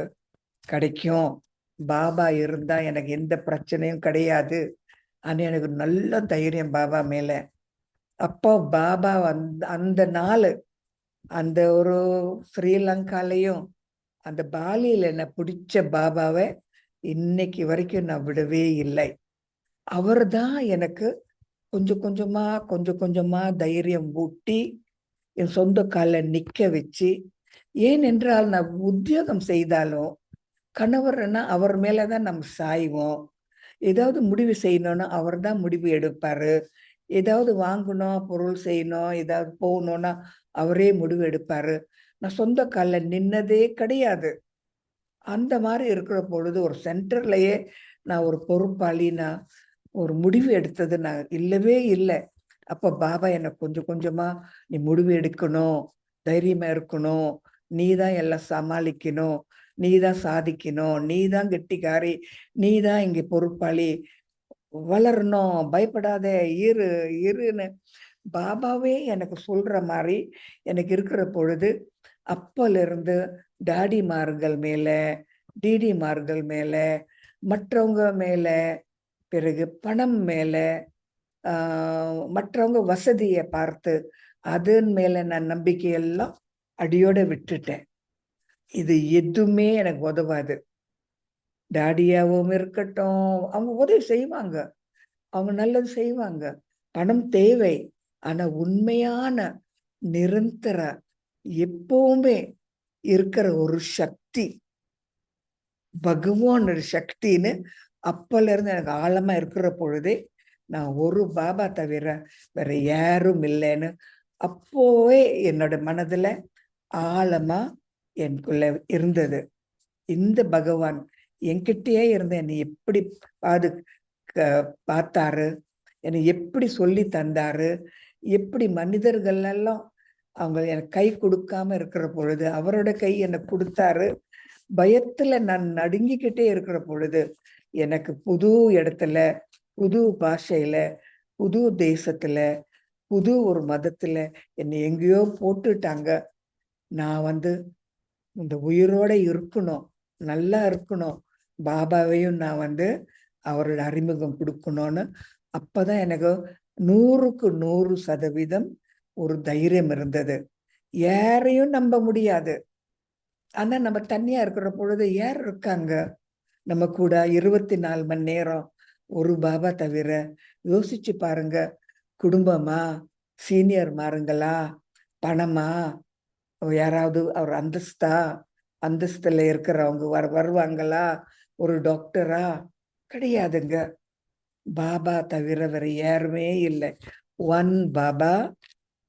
கிடைக்கும், பாபா இருந்தா எனக்கு எந்த பிரச்சனையும் கிடையாது. ஆனா எனக்கு நல்ல தைரியம் பாபா மேல. அப்போ பாபா அந்த நாள் அந்த ஒரு ஸ்ரீலங்காலையும் அந்த பாலியில என்ன பிடிச்ச பாபாவை இன்னைக்கு வரைக்கும் நான் விடவே இல்லை. அவர் தான் எனக்கு கொஞ்சம் கொஞ்சமா தைரியம் ஊட்டி என் சொந்த கால நிக்க வச்சு. ஏனென்றால் நான் உத்தியோகம் செய்தாலும் கணவர்னா அவர் மேலதான் நம்ம சாய்வோம். ஏதாவது முடிவு செய்யணும்னா அவர் தான் முடிவு எடுப்பாரு. ஏதாவது வாங்கணும், பொருள் செய்யணும், ஏதாவது போகணும்னா அவரே முடிவு எடுப்பாரு. நான் சொந்த கால நின்னதே கிடையாது. அந்த மாதிரி இருக்கிற பொழுது ஒரு சென்டர்லயே நான் ஒரு பொறுப்பாளி, நான் ஒரு முடிவு எடுத்தது நான் இல்லவே இல்லை. அப்ப பாபா என்ன கொஞ்சம் கொஞ்சமா நீ முடிவு எடுக்கணும், தைரியமா இருக்கணும், நீ தான் எல்லாம் சமாளிக்கணும், நீ தான் சாதிக்கணும், நீ தான் கெட்டிக்காரி, நீ தான் இங்க பொறுப்பாளி, வளரணும், பயப்படாத, இரு இருன்னு பாபாவே எனக்கு சொல்ற மாதிரி எனக்கு இருக்கிற பொழுது அப்பல இருந்து டாடிமார்கள் மேல, டிடிமார்கள் மேல, மற்றவங்க மேல, பிறகு பணம் மேல, மற்றவங்க வசதியை பார்த்து அதன் மேல நான் நம்பிக்கையெல்லாம் அடியோட விட்டுட்டேன். இது எதுவுமே எனக்கு உதவாது. டாடியாவும் இருக்கட்டும், அவங்க உதவி செய்வாங்க, அவங்க நல்லது செய்வாங்க, பணம் தேவை. ஆனா உண்மையான நிரந்தர எப்பவுமே இருக்கிற ஒரு சக்தி பகவான் சக்தின்னு அப்பல இருந்து எனக்கு ஆழமா இருக்கிற பொழுதே நான் ஒரு பாபா தவிர வேற யாரும் இல்லைன்னு அப்போவே என்னோட மனதுல ஆழமா எனக்குள்ள இருந்தது. இந்த பகவான் என்கிட்டயே இருந்த என்னை எப்படி பாது பார்த்தாரு, என்னை எப்படி சொல்லி தந்தாரு, எப்படி மனிதர்கள் எல்லாம் அவங்க எனக்கு கை கொடுக்காம இருக்கிற பொழுது அவரோட கை எனக்கு கொடுத்தாரு. பயத்துல நான் நடுங்கிக்கிட்டே இருக்கிற பொழுது எனக்கு புது இடத்துல, புது பாஷையில, புது தேசத்துல, புது ஒரு மதத்துல என்னை எங்கேயோ போட்டுட்டாங்க. நான் இந்த உயிரோட இருக்கணும், நல்லா இருக்கணும், பாபாவையும் நான் அவரோட அறிமுகம் கொடுக்கணும்னு அப்பதான் எனக்கு 100% ஒரு தைரியம் இருந்தது. யாரையும் நம்ப முடியாது. ஆனா நம்ம தனியா இருக்கிற பொழுது யார் இருக்காங்க நம்ம கூட 24 மணி நேரம்? ஒரு பாபா தவிர. யோசிச்சு பாருங்க. குடும்பமா, சீனியர் மாருங்களா, பணமா, யாராவது ஒரு அந்தஸ்துல இருக்கிறவங்க வருவாங்களா, ஒரு டாக்டரா? கிடையாதுங்க. பாபா தவிர வேற யாருமே இல்லை. One Baba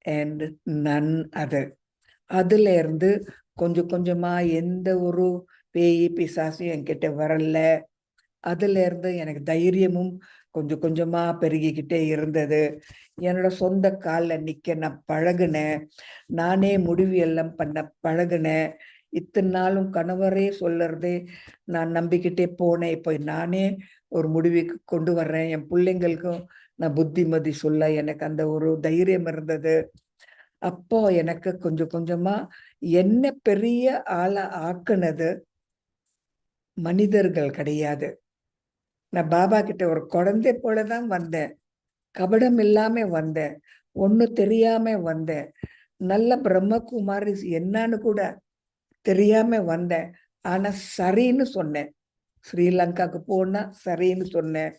and none other. அதுல இருந்து கொஞ்சம் கொஞ்சமா எந்த ஒரு பேய் பிசாசும் என்கிட்ட வரல. அதுல இருந்து எனக்கு தைரியமும் கொஞ்சம் கொஞ்சமா பெருகிக்கிட்டே இருந்தது. என்னோட சொந்த காலில் நிக்க நான் பழகுனேன். நானே முடிவு எல்லாம் பண்ண பழகுனேன். இத்தனை நாளும் கணவரே சொல்லுறதே நான் நம்பிக்கிட்டே போனேன். இப்போ நானே ஒரு முடிவுக்கு கொண்டு வர்றேன். என் பிள்ளைங்களுக்கும் நான் புத்திமதி சொல்ல எனக்கு அந்த ஒரு தைரியம் இருந்தது. அப்போ எனக்கு கொஞ்சம் கொஞ்சமா என்ன பெரிய ஆளா ஆக்குனது மனிதர்கள் கிடையாது. நான் பாபா கிட்ட ஒரு குழந்தை போலதான் வந்தேன். கபடம் இல்லாம வந்தேன். ஒண்ணு தெரியாம வந்தேன். நல்ல பிரம்மகுமாரி என்னன்னு கூட தெரியாம வந்தேன். ஆனா சரின்னு சொன்னேன். ஸ்ரீலங்காக்கு போனா சரின்னு சொன்னேன்.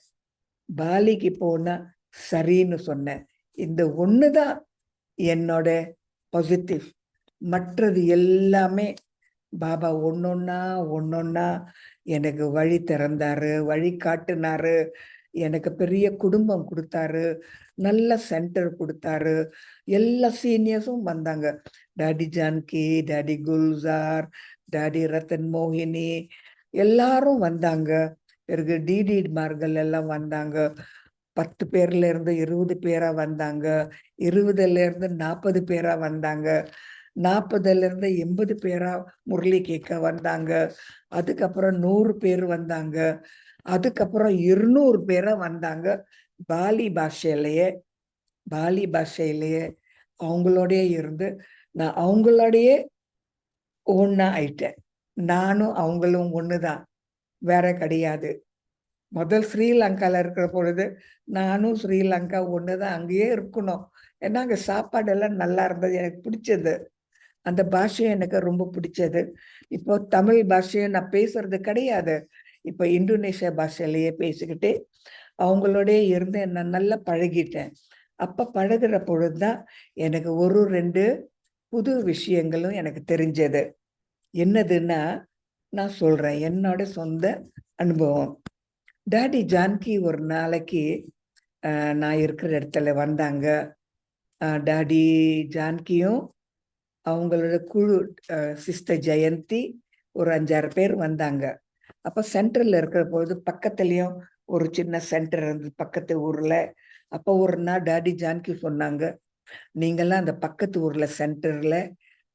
பாலிக்கு போனா சரின்னு சொன்னேன். இந்த ஒண்ணுதான் என்னோட பாசிட்டிவ். மற்றது எல்லாமே பாபா ஒன்னொன்னா எனக்கு வழி திறந்தாரு, வழி காட்டுனாரு. எனக்கு பெரிய குடும்பம் கொடுத்தாரு, நல்ல சென்டர் கொடுத்தாரு. எல்லா சீனியர்ஸும் வந்தாங்க. டாடி ஜான்கி, டாடி குல்சார், டாடி ரத்தன் மோகினி எல்லாரும் வந்தாங்க. பிறகு டிடிமார்கள் எல்லாம் வந்தாங்க. 10 பேர்ல இருந்து 20 பேரா வந்தாங்க. 20ல இருந்து 40 பேரா வந்தாங்க. 40ல இருந்து 80 பேரா முரளி கேட்க வந்தாங்க. அதுக்கப்புறம் 100 பேர் வந்தாங்க. அதுக்கப்புறம் 200 பேரா வந்தாங்க. பாலி பாஷையிலேயே அவங்களோடய இருந்து நான் அவங்களோடயே ஒண்ணா ஆயிட்டேன். நானும் அவங்களும் ஒண்ணுதான், வேற கிடையாது. முதல் ஸ்ரீலங்கால இருக்கிற பொழுது நானும் ஸ்ரீலங்கா ஒண்ணுதான், அங்கேயே இருக்கணும். ஏன்னா அங்க சாப்பாடு எல்லாம் நல்லா இருந்தது, எனக்கு பிடிச்சது. அந்த பாஷையும் எனக்கு ரொம்ப பிடிச்சது. இப்போ தமிழ் பாஷையை நான் பேசுறது கிடையாது. இப்போ இந்தோனேஷியா பாஷையிலேயே பேசிக்கிட்டு அவங்களோட இருந்து நான் நல்லா பழகிட்டேன். அப்ப பழகுற பொழுதுதான் எனக்கு ஒரு 2 புது விஷயங்களும் எனக்கு தெரிஞ்சது. என்னதுன்னா நான் சொல்றேன், என்னோட சொந்த அனுபவம். டாடி ஜான்கி ஒரு நாளைக்கு நான் இருக்கிற இடத்துல வந்தாங்க. டாடி ஜான்கியும் அவங்களோட குழு, சிஸ்டர் ஜெயந்தி, ஒரு 5-6 பேர் வந்தாங்க. அப்ப சென்டர்ல இருக்கிற போது பக்கத்துலயும் ஒரு சின்ன சென்டர் இருந்தது பக்கத்து ஊர்ல. அப்ப ஒரு நாள் டாடி ஜான்கி சொன்னாங்க, நீங்கெல்லாம் அந்த பக்கத்து ஊர்ல சென்டர்ல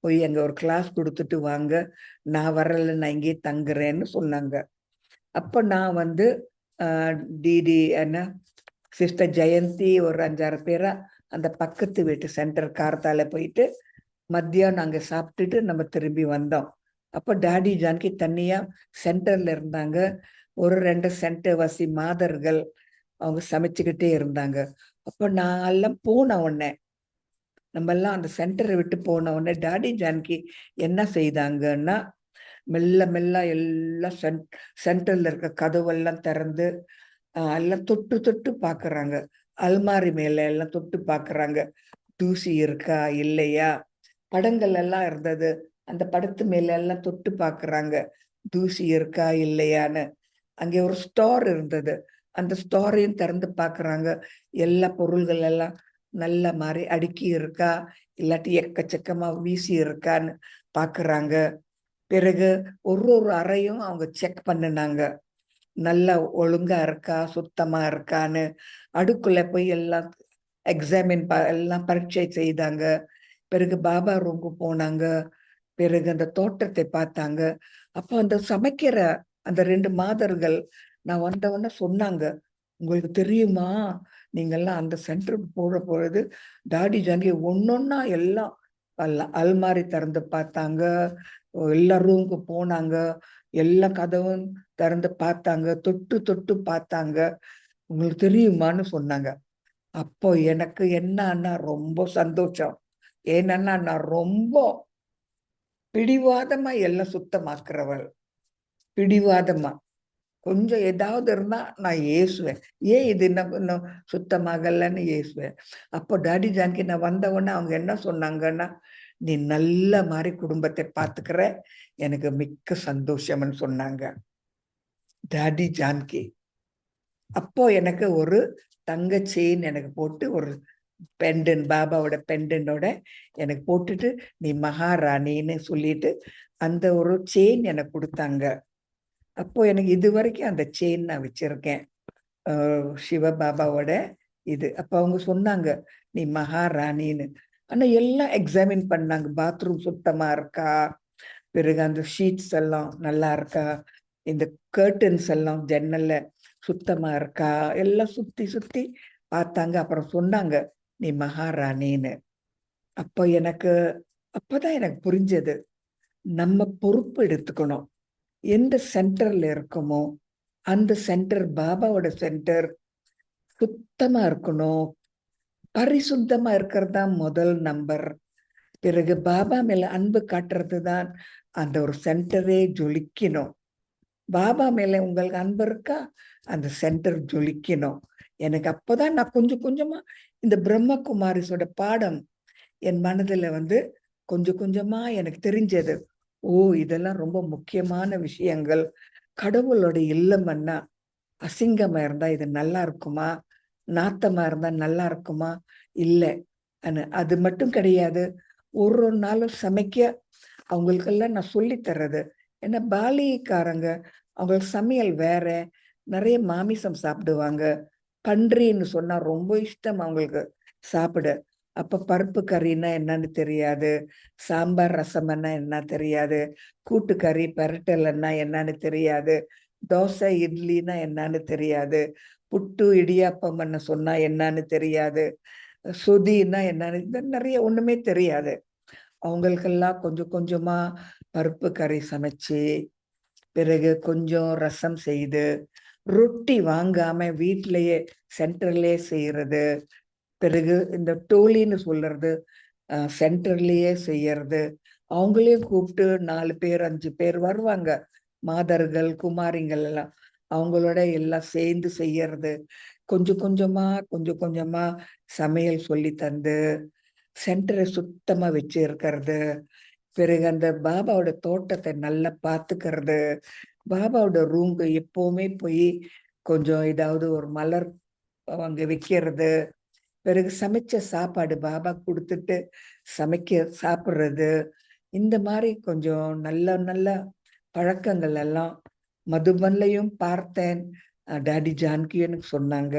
போய் அங்க ஒரு கிளாஸ் கொடுத்துட்டு வாங்க, நான் வரல, நான் இங்கே தங்குறேன்னு சொன்னாங்க. அப்ப நான் டிடி என்ன சிஸ்டர் ஜெயந்தி ஒரு 5-6 பேரா அந்த பக்கத்து வீட்டு சென்டர் கார்த்தால போயிட்டு மத்தியானம் அங்க சாப்பிட்டுட்டு நம்ம திரும்பி வந்தோம். அப்ப டாடி ஜான்கி தனியா சென்டர்ல இருந்தாங்க. ஒரு 2 சென்டர் வாசி மாதர்கள் அவங்க சமைச்சுக்கிட்டே இருந்தாங்க. அப்ப நான் எல்லாம் போன உடனே, நம்ம எல்லாம் அந்த சென்டரை விட்டு போன உடனே டாடி ஜான்கி என்ன செய்தாங்கன்னா, மெல்ல மெல்ல எல்லாம் சென்டர்ல இருக்க கதவெல்லாம் திறந்து எல்லாம் தொட்டு தொட்டு பாக்குறாங்க. அல்மாரி மேல எல்லாம் தொட்டு பாக்குறாங்க. தூசி இருக்கா இல்லையா? படங்கள் எல்லாம் இருந்தது, அந்த படத்து மேல எல்லாம் தொட்டு பாக்குறாங்க, தூசி இருக்கா இல்லையான்னு. அங்கே ஒரு ஸ்டோர் இருந்தது, அந்த ஸ்டோரையும் திறந்து பாக்குறாங்க. எல்லா பொருள்கள் எல்லாம் நல்ல மாதிரி அடுக்கி இருக்கா, இல்லாட்டி எக்கச்சக்கமா வீசி இருக்கான்னு பாக்குறாங்க. பிறகு ஒரு ஒரு அறையும் அவங்க செக் பண்ணினாங்க, நல்லா ஒழுங்கா இருக்கா, சுத்தமா இருக்கான்னு. அடுக்குள்ள போய் எல்லாம் எக்ஸாமின் எல்லாம் பரீட்சை செய்தாங்க. பிறகு பாபா ரூமுக்கு போனாங்க. பிறகு அந்த தோட்டத்தை பார்த்தாங்க. அப்போ அந்த சமைக்கிற அந்த 2 மாதர்கள் நான் வந்தவொடனே சொன்னாங்க, உங்களுக்கு தெரியுமா, நீங்கெல்லாம் அந்த சென்டருக்கு போற பொழுது டாடி ஜாங்கி ஒன்னொன்னா எல்லாம் அல்மாரி திறந்து பார்த்தாங்க, எல்லா ரூமுக்கு போனாங்க, எல்லா கதவும் திறந்து பார்த்தாங்க, தொட்டு தொட்டு பார்த்தாங்க, உங்களுக்கு தெரியுமான்னு சொன்னாங்க. அப்போ எனக்கு என்னன்னா ரொம்ப சந்தோஷம். ஏன்னா நான் ரொம்ப பிடிவாதமா எல்லாம் சுத்தமாக்குறவள். பிடிவாதமா. கொஞ்சம் ஏதாவது இருந்தா நான் ஏசுவேன். ஏன் இது இன்னும் சுத்தமாகலன்னு ஏசுவேன். அப்போ டாடி ஜானகி நான் வந்த உடனே அவங்க என்ன சொன்னாங்கன்னா, "நீ நல்ல மாரி குடும்பத்தை பார்த்துக்கிற. எனக்கு மிக்க சந்தோஷம்னு" சொன்னாங்க. டாடி ஜானகி. அப்போ எனக்கு ஒரு தங்க செயின் எனக்கு போட்டு ஒரு பெண்டன்ட் பாபாவோட பெண்டனோட எனக்கு போட்டுட்டு, "நீ மகாராணின்னு" சொல்லிட்டு அந்த ஒரு செயின் எனக்கு குடுத்தாங்க. அப்போ எனக்கு இதுவரைக்கும் அந்த செயின் நான் வச்சிருக்கேன். சிவபாபாவோட இது. அப்ப அவங்க சொன்னாங்க, "நீ மகாராணின்னு." ஆனா எல்லாம் எக்ஸாமின் பண்ணாங்க. பாத்ரூம் சுத்தமா இருக்கா? பிறகு அந்த ஷீட்ஸ் எல்லாம் நல்லா இருக்கா? இந்த கர்டன்ஸ் எல்லாம் ஜன்னல்ல சுத்தமா இருக்கா? எல்லாம் சுத்தி சுத்தி பார்த்தாங்க. அப்புறம் சொன்னாங்க, "நீ மகாராணின்னு." அப்போ எனக்கு அப்பதான் எனக்கு புரிஞ்சது. நம்ம பொறுப்பு எடுத்துக்கணும். எந்த சென்டர்ல இருக்கோமோ, அந்த சென்டர் பாபாவோட சென்டர் சுத்தமா இருக்கணும். பரிசுத்தமா இருக்கிறது தான் முதல் நம்பர். பிறகு பாபா மேல அன்பு காட்டுறது தான் அந்த ஒரு சென்டரே ஜொலிக்கணும். பாபா மேல உங்களுக்கு அன்பு இருக்கா? அந்த சென்டர் ஜொலிக்கணும். எனக்கு அப்பதான் நான் கொஞ்சம் கொஞ்சமா இந்த பிரம்மகுமாரிஸோட பாடம் என் மனதுல வந்து கொஞ்சம் கொஞ்சமா எனக்கு தெரிஞ்சது. ஓ! இதெல்லாம் ரொம்ப முக்கியமான விஷயங்கள். கடவுளோட இல்லம்ன்னா அசிங்கமா இருந்தா இது நல்லா இருக்குமா? நாத்தமா இருந்தா நல்லா இருக்குமா? இல்ல. அது மட்டும் கிடையாது. ஒரு ஒரு நாளும் சமைக்க அவங்களுக்கெல்லாம் நான் சொல்லி தர்றது. ஏன்னா பாலிகாரங்க அவங்க சமையல் வேற. நெறைய மாமிசம் சாப்பிடுவாங்க. பன்றின்னு சொன்னா ரொம்ப இஷ்டம் அவங்களுக்கு சாப்பிட. அப்ப பருப்பு கறின்னா என்னன்னு தெரியாது. சாம்பார் ரசம்ன்னா என்ன தெரியாது. கூட்டுக்கறி, பெரட்டல்ன்னா என்னன்னு தெரியாது. தோசை, இட்லின்னா என்னன்னு தெரியாது. புட்டு, இடியாப்பம்ன்னு சொன்னா என்னன்னு தெரியாது. சொதின்னா என்னன்னு இந்த நெறைய ஒண்ணுமே தெரியாது. அவங்களுக்கெல்லாம் கொஞ்சம் கொஞ்சமா பருப்பு கறி சமைச்சு, பிறகு கொஞ்சம் ரசம் செய்து, ரொட்டி வாங்காம வீட்லயே சென்டர்லயே செய்றது. பிறகு இந்த டோலின்னு சொல்றது, சென்டர்லயே செய்யறது. அவங்களையும் கூப்பிட்டு 4 பேர், 5 பேர் வருவாங்க. மாதர்கள், குமாரிங்கள் எல்லாம். அவங்களோட எல்லாம் சேர்ந்து செய்யறது. கொஞ்சம் கொஞ்சமா, கொஞ்சம் கொஞ்சமா சமையல் சொல்லி தந்து, சென்டரை சுத்தமா வச்சு இருக்கிறது. பிறகு அந்த பாபாவோட தோட்டத்தை நல்லா பார்த்துக்கிறது. பாபாவோட ரூம்க்கு எப்பவுமே போய் கொஞ்சம் ஏதாவது ஒரு மலர் அங்க வைக்கிறது. பிறகு சமைச்ச சாப்பாடு பாபா குடுத்துட்டு சாப்பிடுறது. இந்த மாரி கொஞ்சம் நல்ல நல்ல பழக்கங்கள் எல்லாம் மதுபன்லயும் பார்த்தேன். டாடி ஜானகியும் எனக்கு சொன்னாங்க.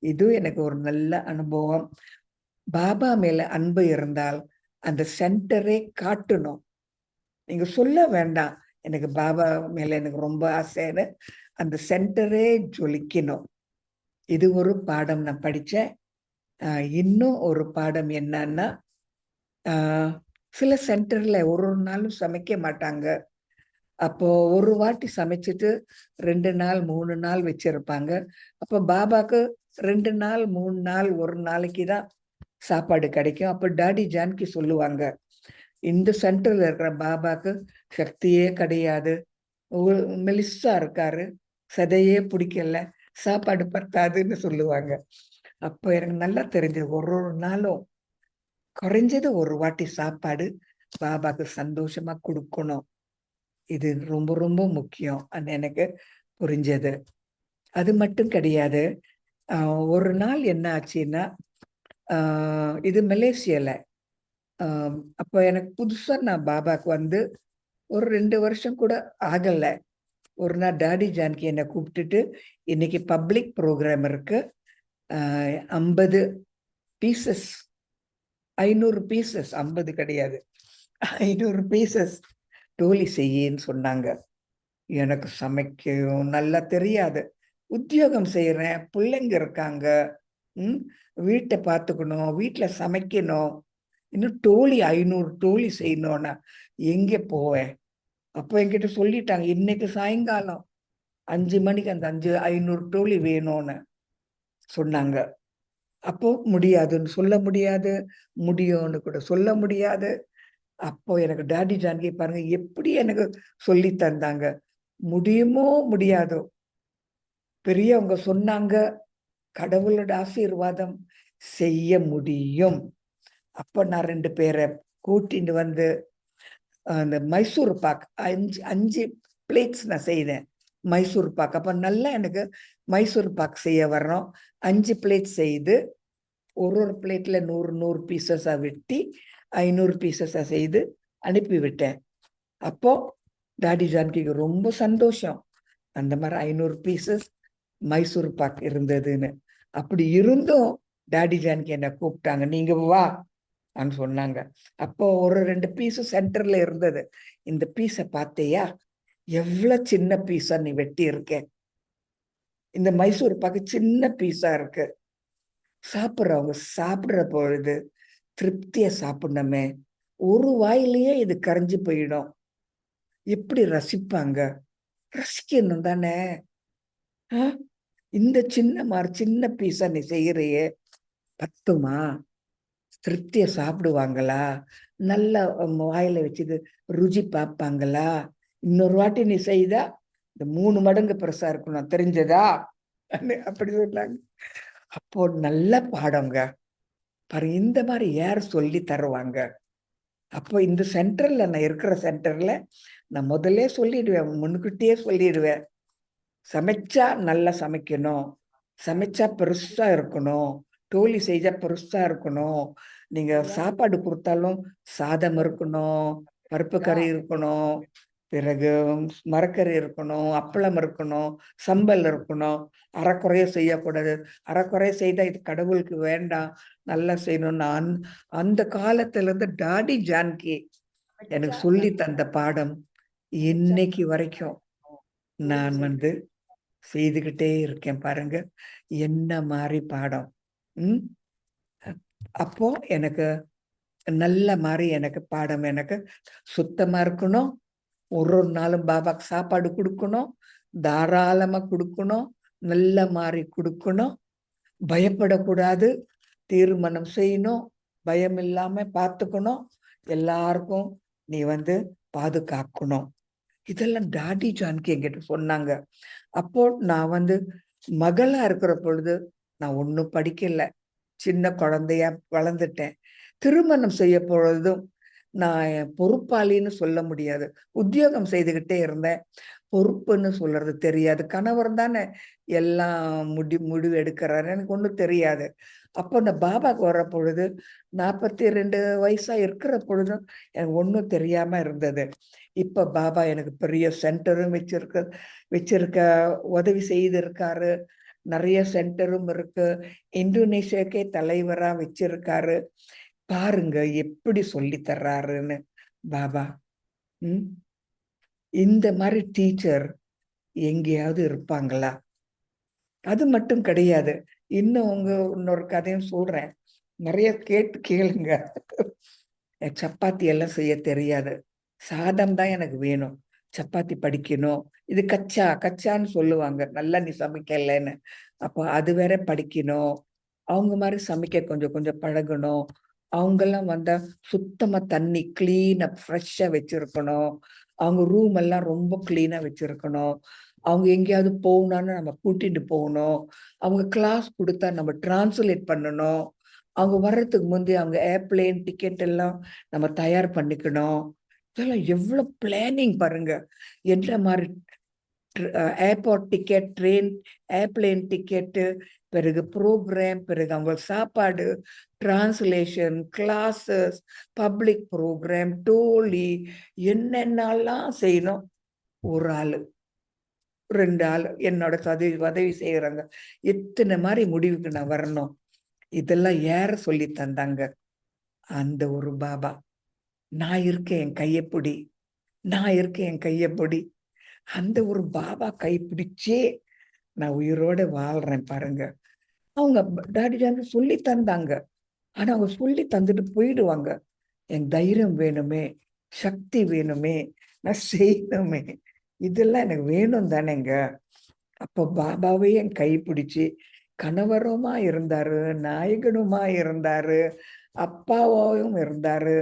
இதுவும் எனக்கு ஒரு நல்ல அனுபவம். பாபா மேல அன்பு இருந்தால் அந்த சென்டரே காட்டணும். நீங்க சொல்ல வேண்டாம். எனக்கு பாபா மேல எனக்கு ரொம்ப ஆசைன்னு. அந்த சென்டரே ஜொலிக்கணும். இது ஒரு பாடம் நான் படிச்சேன். இன்னும் ஒரு பாடம் என்னன்னா, அ சில சென்டர்ல ஒரு ஒரு நாளும் சமைக்க மாட்டாங்க. அப்போ ஒரு வாட்டி சமைச்சுட்டு 2 நாள், 3 நாள் வச்சிருப்பாங்க. அப்போ பாபாக்கு 2 நாள், 3 நாள், 1 நாளைக்கு தான் சாப்பாடு கிடைக்கும். அப்ப டாடி ஜானகி சொல்லுவாங்க, "இந்த சென்டர்ல இருக்கிற பாபாக்கு சக்தியே கிடையாது. மெலிசா இருக்காரு. சதையே பிடிக்கல. சாப்பாடு பத்தாதுன்னு" சொல்லுவாங்க. அப்போ எனக்கு நல்லா தெரிஞ்சது. ஒரு ஒரு நாளும் குறைஞ்சது ஒரு வாட்டி சாப்பாடு பாபாக்கு சந்தோஷமா குடுக்கணும். இது ரொம்ப ரொம்ப முக்கியம். எனக்கு புரிஞ்சது. அது மட்டும் கிடையாது. அ ஒரு நாள் என்ன ஆச்சுன்னா, அ இது மலேசியால. அ அப்ப எனக்கு புதுசா நான் பாபாக்கு வந்து ஒரு 2 வருஷம் கூட ஆகல. ஒரு நாள் டாடி ஜானகி என்ன கூப்பிட்டுட்டு, "இன்னைக்கு பப்ளிக் ப்ரோகிராம் இருக்கு. அ 50 பீசஸ், 500 பீசஸ், 50 கிடையாது, 500 பீசஸ் டோலி செய்யின்னு சொன்னாங்க. எனக்கு சமைக்கவும் நல்லா தெரியாது. உத்தியோகம் செய்யறேன், பிள்ளைங்க இருக்காங்க, வீட்டை பார்த்துக்கணும், வீட்டுல சமைக்கணும், இன்னும் டோலி 500 டோலி செய்யணும்னா எங்க போவேன்? அப்போ என்கிட்ட சொல்லிட்டாங்க, இன்னைக்கு சாயங்காலம் 5 மணிக்கு அந்த 500 டோலி வேணும்னு சொன்னாங்க. அப்போ முடியாதுன்னு சொல்ல முடியாது, முடியும்னு கூட சொல்ல முடியாது. அப்போ எனக்கு டாடி ஜானகி பாருங்க எப்படி எனக்கு சொல்லி தந்தாங்க. முடியுமோ முடியாதோ, பெரியவங்க சொன்னாங்க, கடவுளோட ஆசீர்வாதம், செய்ய முடியும். அப்ப நான் 2 பேரை கூட்டிட்டு வந்து அந்த மைசூர் பாக் 5 பிளேட்ஸ் நான் செய்தேன். மைசூர் பாக் அப்ப நல்லா எனக்கு மைசூர் பாக் செய்ய வர்றோம். 5 பிளேட் செய்து ஒரு பிளேட்ல 100 பீசஸா வெட்டி 500 பீசஸா செய்து அனுப்பி விட்டேன். அப்போ டாடி ஜானகிக்கு ரொம்ப சந்தோஷம், அந்த மாதிரி 500 பீசஸ் மைசூர் பாக் இருந்ததுன்னு. அப்படி இருந்தும் டாடி ஜானகி என்ன கூப்பிட்டாங்க, நீங்க வா சொன்னாங்க. அப்போ ஒரு 2 பீஸ் சென்டர்ல இருந்தது. இந்த பீஸ பார்த்தையா, எவ்வளவு சின்ன பீஸா நீ வெட்டி இருக்க, இந்த மைசூர் பாக்கு சின்ன பீஸா இருக்கு. சாப்பிட்றவங்க சாப்பிடுற பொழுது திருப்திய சாப்பிடணுமே, ஒரு வாயிலேயே இது கரைஞ்சு போயிடும், எப்படி ரசிப்பாங்க? ரசிக்கணும் தானே. இந்த சின்ன பீஸா நீ செய்யறையே, பத்துமா? திருப்திய சாப்பிடுவாங்களா? நல்ல வாயில வச்சுது ருச்சி பார்ப்பாங்களா? இன்னொரு வாட்டி நீ செய்தா இந்த 3 மடங்கு பெருசா இருக்கணும், தெரிஞ்சதா? அப்படி சொன்னாங்க. அப்போ நல்ல பாடங்க பாருங்க, இந்த மாதிரி யார் சொல்லி தருவாங்க? அப்போ இந்த சென்டர்ல, நான் இருக்கிற சென்டர்ல நான் முதல்ல சொல்லிடுவேன், முன்னுக்கிட்டே சொல்லிடுவேன், சமைச்சா நல்லா சமைக்கணும், சமைச்சா பெருசா இருக்கணும், டோலி செஞ்சா பெருசா இருக்கணும், நீங்க சாப்பாடு கொடுத்தாலும் சாதம் இருக்கணும், பருப்பு கறி இருக்கணும், பிறகு மரக்கறி இருக்கணும், அப்பளம் இருக்கணும், சம்பல் இருக்கணும், அறக்குறைய செய்யக்கூடாது. அறக்குறைய செய்தா இது கடவுளுக்கு வேண்டாம், நல்லா செய்யணும். நான் அந்த காலத்துல இருந்து டாடி ஜானகி எனக்கு சொல்லி தந்த பாடம் இன்னைக்கு வரைக்கும் நான் செய்துகிட்டே இருக்கேன் பாருங்க. என்ன மாதிரி பாடம். அப்போ எனக்கு நல்ல மாதிரி எனக்கு பாடம், எனக்கு சுத்தமா இருக்கணும், ஒரு நாளும் பாபாக்கு சாப்பாடு கொடுக்கணும், தாராளமா கொடுக்கணும், நல்ல மாதிரி கொடுக்கணும், பயப்படக்கூடாது, தீர்மானம் செய்யணும், பயம் இல்லாம பார்த்துக்கணும், எல்லாருக்கும் நீ பாதுகாக்கணும். இதெல்லாம் டாடி ஜானகி என்கிட்ட சொன்னாங்க. அப்போ நான் மகளா இருக்கிற பொழுது நான் ஒன்னும் படிக்கல, சின்ன குழந்தையா வளர்ந்துட்டேன். திருமணம் செய்ய பொழுதும் நான் பொறுப்பாளின்னு சொல்ல முடியாது, உத்தியோகம் செய்துகிட்டே இருந்தேன், பொறுப்புன்னு சொல்றது தெரியாது. கணவர் தானே எல்லாம் முடிவு எடுக்கிறாரு, எனக்கு ஒன்றும் தெரியாது. அப்போ நான் பாபாக்கு வர்ற பொழுது 42 வயசா இருக்கிற பொழுதும் எனக்கு ஒன்றும் தெரியாம இருந்தது. இப்ப பாபா எனக்கு பெரிய சென்டரும் வச்சிருக்க உதவி செய்திருக்காரு, நிறைய சென்டரும் இருக்கு, இந்தோனேஷியாக்கே தலைவரா வச்சிருக்காரு. பாருங்க எப்படி சொல்லி தர்றாருன்னு பாபா. இந்த மாதிரி டீச்சர் எங்கேயாவது இருப்பாங்களா? அது மட்டும் கிடையாது, இன்னும் இன்னொரு கதையும் சொல்றேன், நிறைய கேளுங்க. சப்பாத்தி எல்லாம் செய்ய தெரியாது, சாதம் தான் எனக்கு வேணும், சப்பாத்தி படிக்கணும், இது கச்சான்னு சொல்லுவாங்க, நல்லா நீ சமைக்கலன்னு. அப்போ அது வேற படிக்கணும், அவங்க மாதிரி சமைக்க கொஞ்சம் கொஞ்சம் பழகணும், அவங்கெல்லாம் வந்தா சுத்தமா தண்ணி கிளீனா ஃப்ரெஷ்ஷா வச்சிருக்கணும், அவங்க ரூம் எல்லாம் ரொம்ப கிளீனா வச்சிருக்கணும், அவங்க எங்கேயாவது போகணும்னு நம்ம கூட்டிட்டு போகணும், அவங்க கிளாஸ் கொடுத்தா நம்ம டிரான்ஸ்லேட் பண்ணணும், அவங்க வர்றதுக்கு முந்தைய அவங்க ஏர்பிளேன் டிக்கெட் எல்லாம் நம்ம தயார் பண்ணிக்கணும். இதெல்லாம் எவ்வளவு பிளானிங் பாருங்க. என்ன மாதிரி airport ticket, train, airplane ticket, பிறகு ப்ரோக்ராம், பிறகு அவங்க சாப்பாடு, translation, classes, public program, Dolly, என்னென்னலாம் செய்யணும். ஒரு ஆளு 2 ஆள் என்னோட உதவி செய்யறாங்க. எத்தனை மாதிரி முடிவுக்கு நான் வரணும். இதெல்லாம் யார சொல்லி தந்தாங்க? அந்த ஒரு பாபா. நான் இருக்கேன் என் கையப்பிடி, நான் இருக்கேன் என் கையப்பிடி. அந்த ஒரு பாபா கைப்பிடிச்சே நான் உயிரோட வாழ்றேன் பாருங்க. அவங்க டாடி ஜான் சொல்லி தந்தாங்க. ஆனா அவங்க சொல்லி தந்துட்டு போயிடுவாங்க. என் தைரியம் வேணுமே, சக்தி வேணுமே, நான் செய்யணுமே, இதெல்லாம் எனக்கு வேணும் தானேங்க. அப்போ பாபாவே என் கை பிடிச்சி கணவருமா இருந்தாரு, நாயகனுமா இருந்தாரு, அப்பாவாவும் இருந்தாரு,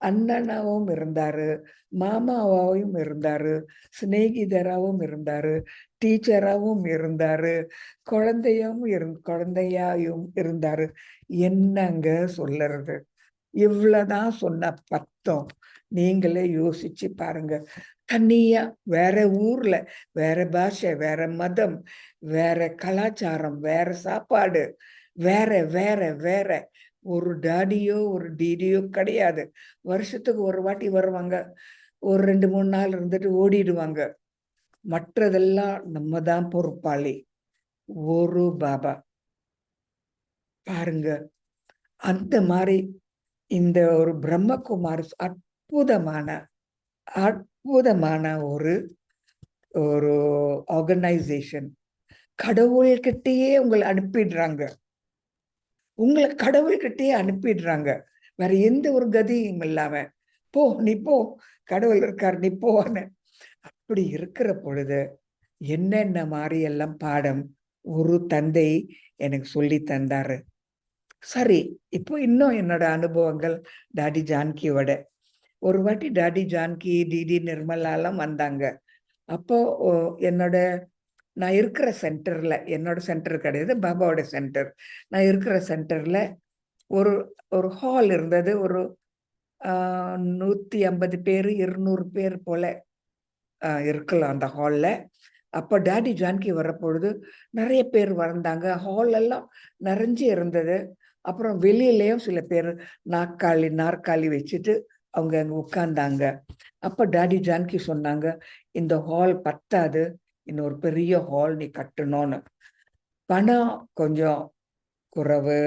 அண்ணனாவும் இருந்தாரு, மாமாவாவும் இருந்தாரு, சிநேகிதராவும் இருந்தாரு, டீச்சராவும் இருந்தாரு, குழந்தையாயும் இருந்தாரு. என்னங்க சொல்லறது? இவ்வளவுதான் சொன்ன பத்தம். நீங்களே யோசிச்சு பாருங்க. தனியா வேற ஊர்ல, வேற பாஷை, வேற மதம், வேற கலாச்சாரம், வேற சாப்பாடு, வேற வேற வேற. ஒரு டாடியோ ஒரு டிடியோ கிடையாது. வருஷத்துக்கு ஒரு வாட்டி வருவாங்க, ஒரு 2-3 நாள் இருந்துட்டு ஓடிடுவாங்க. மற்றதெல்லாம் நம்ம தான் பொறுப்பாளி. ஒரு பாபா பாருங்க. அந்த மாதிரி இந்த ஒரு பிரம்மகுமார் அற்புதமான அற்புதமான ஒரு ஒரு ஆர்கனைசேஷன். கடவுள்கிட்டயே உங்களை அனுப்பிடுறாங்க. உங்களை கடவுள்கிட்டயே அனுப்பிடுறாங்க. வேற எந்த ஒரு கதியும் இல்லாம, போ நீ போ, கடவுள் இருக்கார் நீ போன்னு. அப்படி இருக்கிற பொழுது என்னென்ன மாதிரி எல்லாம் பாடம் ஒரு தந்தை எனக்கு சொல்லி தந்தாரு. சரி, இப்போ இன்னும் என்னோட அனுபவங்கள் டாடி ஜான்கியோட. ஒரு வாட்டி டாடி ஜான்கி, டிடி நிர்மலா எல்லாம் வந்தாங்க. அப்போ என்னோட நான் இருக்கிற சென்டர்ல, என்னோட சென்டர் கிடையாது, பாபாவோட சென்டர். நான் இருக்கிற சென்டர்ல ஒரு ஒரு ஹால் இருந்தது. ஒரு 150 பேரு 200 பேர் போல இருக்கலாம் அந்த ஹால்ல. அப்ப டாடி ஜான்கி வரப்பொழுது நிறைய பேர் வந்தாங்க. ஹால் எல்லாம் நிறைஞ்சு இருந்தது. அப்புறம் வெளியிலயும் சில பேர் நாற்காலி வச்சுட்டு அவங்க அங்க உட்கார்ந்தாங்க. அப்ப டாடி ஜான்கி சொன்னாங்க, இந்த ஹால் பத்தாது, இன்னொரு பெரிய ஹால் நீ கட்டணும்னு. பணம் கொஞ்சம் குறைவு,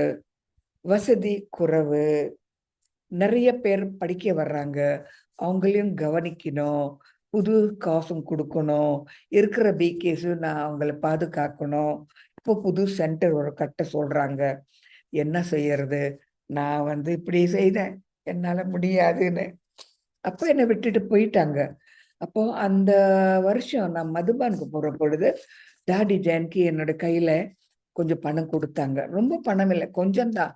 வசதி குறைவு, நிறைய பேர் படிக்க வர்றாங்க, அவங்களையும் கவனிக்கணும், புது காசும் கொடுக்கணும், இருக்கிற பிகேஸு நான் அவங்கள பாதுகாக்கணும். இப்போ புது சென்டர் ஒரு கட்ட சொல்றாங்க, என்ன செய்யறது? நான் இப்படி செய்தேன், என்னால முடியாதுன்னு. அப்போ என்னை விட்டுட்டு போயிட்டாங்க. அப்போ அந்த வருஷம் நான் மதுபானுக்கு போற பொழுது டாடி ஜான்கி என்னோட கையில கொஞ்சம் பணம் கொடுத்தாங்க. ரொம்ப பணம் இல்லை, கொஞ்சம் தான்.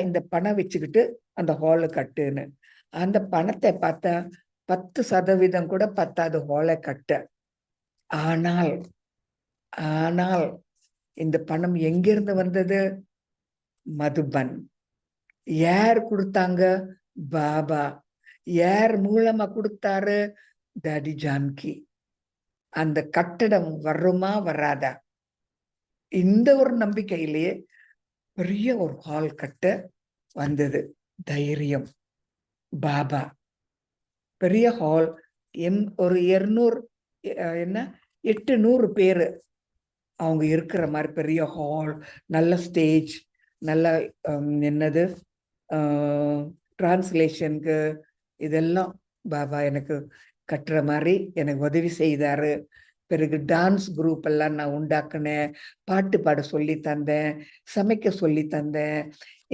இந்த பணம் வச்சுக்கிட்டு அந்த ஹாலு கட்டுன்னு. அந்த பணத்தை பார்த்தா 10% கூட பத்தாது ஹாலை கட்ட. ஆனால் ஆனால் இந்த பணம் எங்கிருந்து வந்தது? மதுபன். யார் கொடுத்தாங்க? பாபா. யார் மூலமா கொடுத்தாரு? Daddy Yankee. அந்த கட்டடம் வருமா வராதா? இந்த ஒரு நம்பிக்கையிலேயே பெரிய ஒரு ஹால் கட்ட வந்தது. தைரியம். பாபா. பெரிய ஹால். ஒரு 200 என்ன 800 பேரு அவங்க இருக்கிற மாதிரி பெரிய ஹால், நல்ல ஸ்டேஜ், நல்ல என்னது டிரான்ஸ்லேஷனுக்கு இதெல்லாம் பாபா எனக்கு கட்டுற மாதிரி எனக்கு உதவி செய்தாரு. பிறகு டான்ஸ் குரூப் எல்லாம் நான் உண்டாக்குனேன், பாட்டு பாட சொல்லி தந்தேன், சமைக்க சொல்லி தந்தேன்,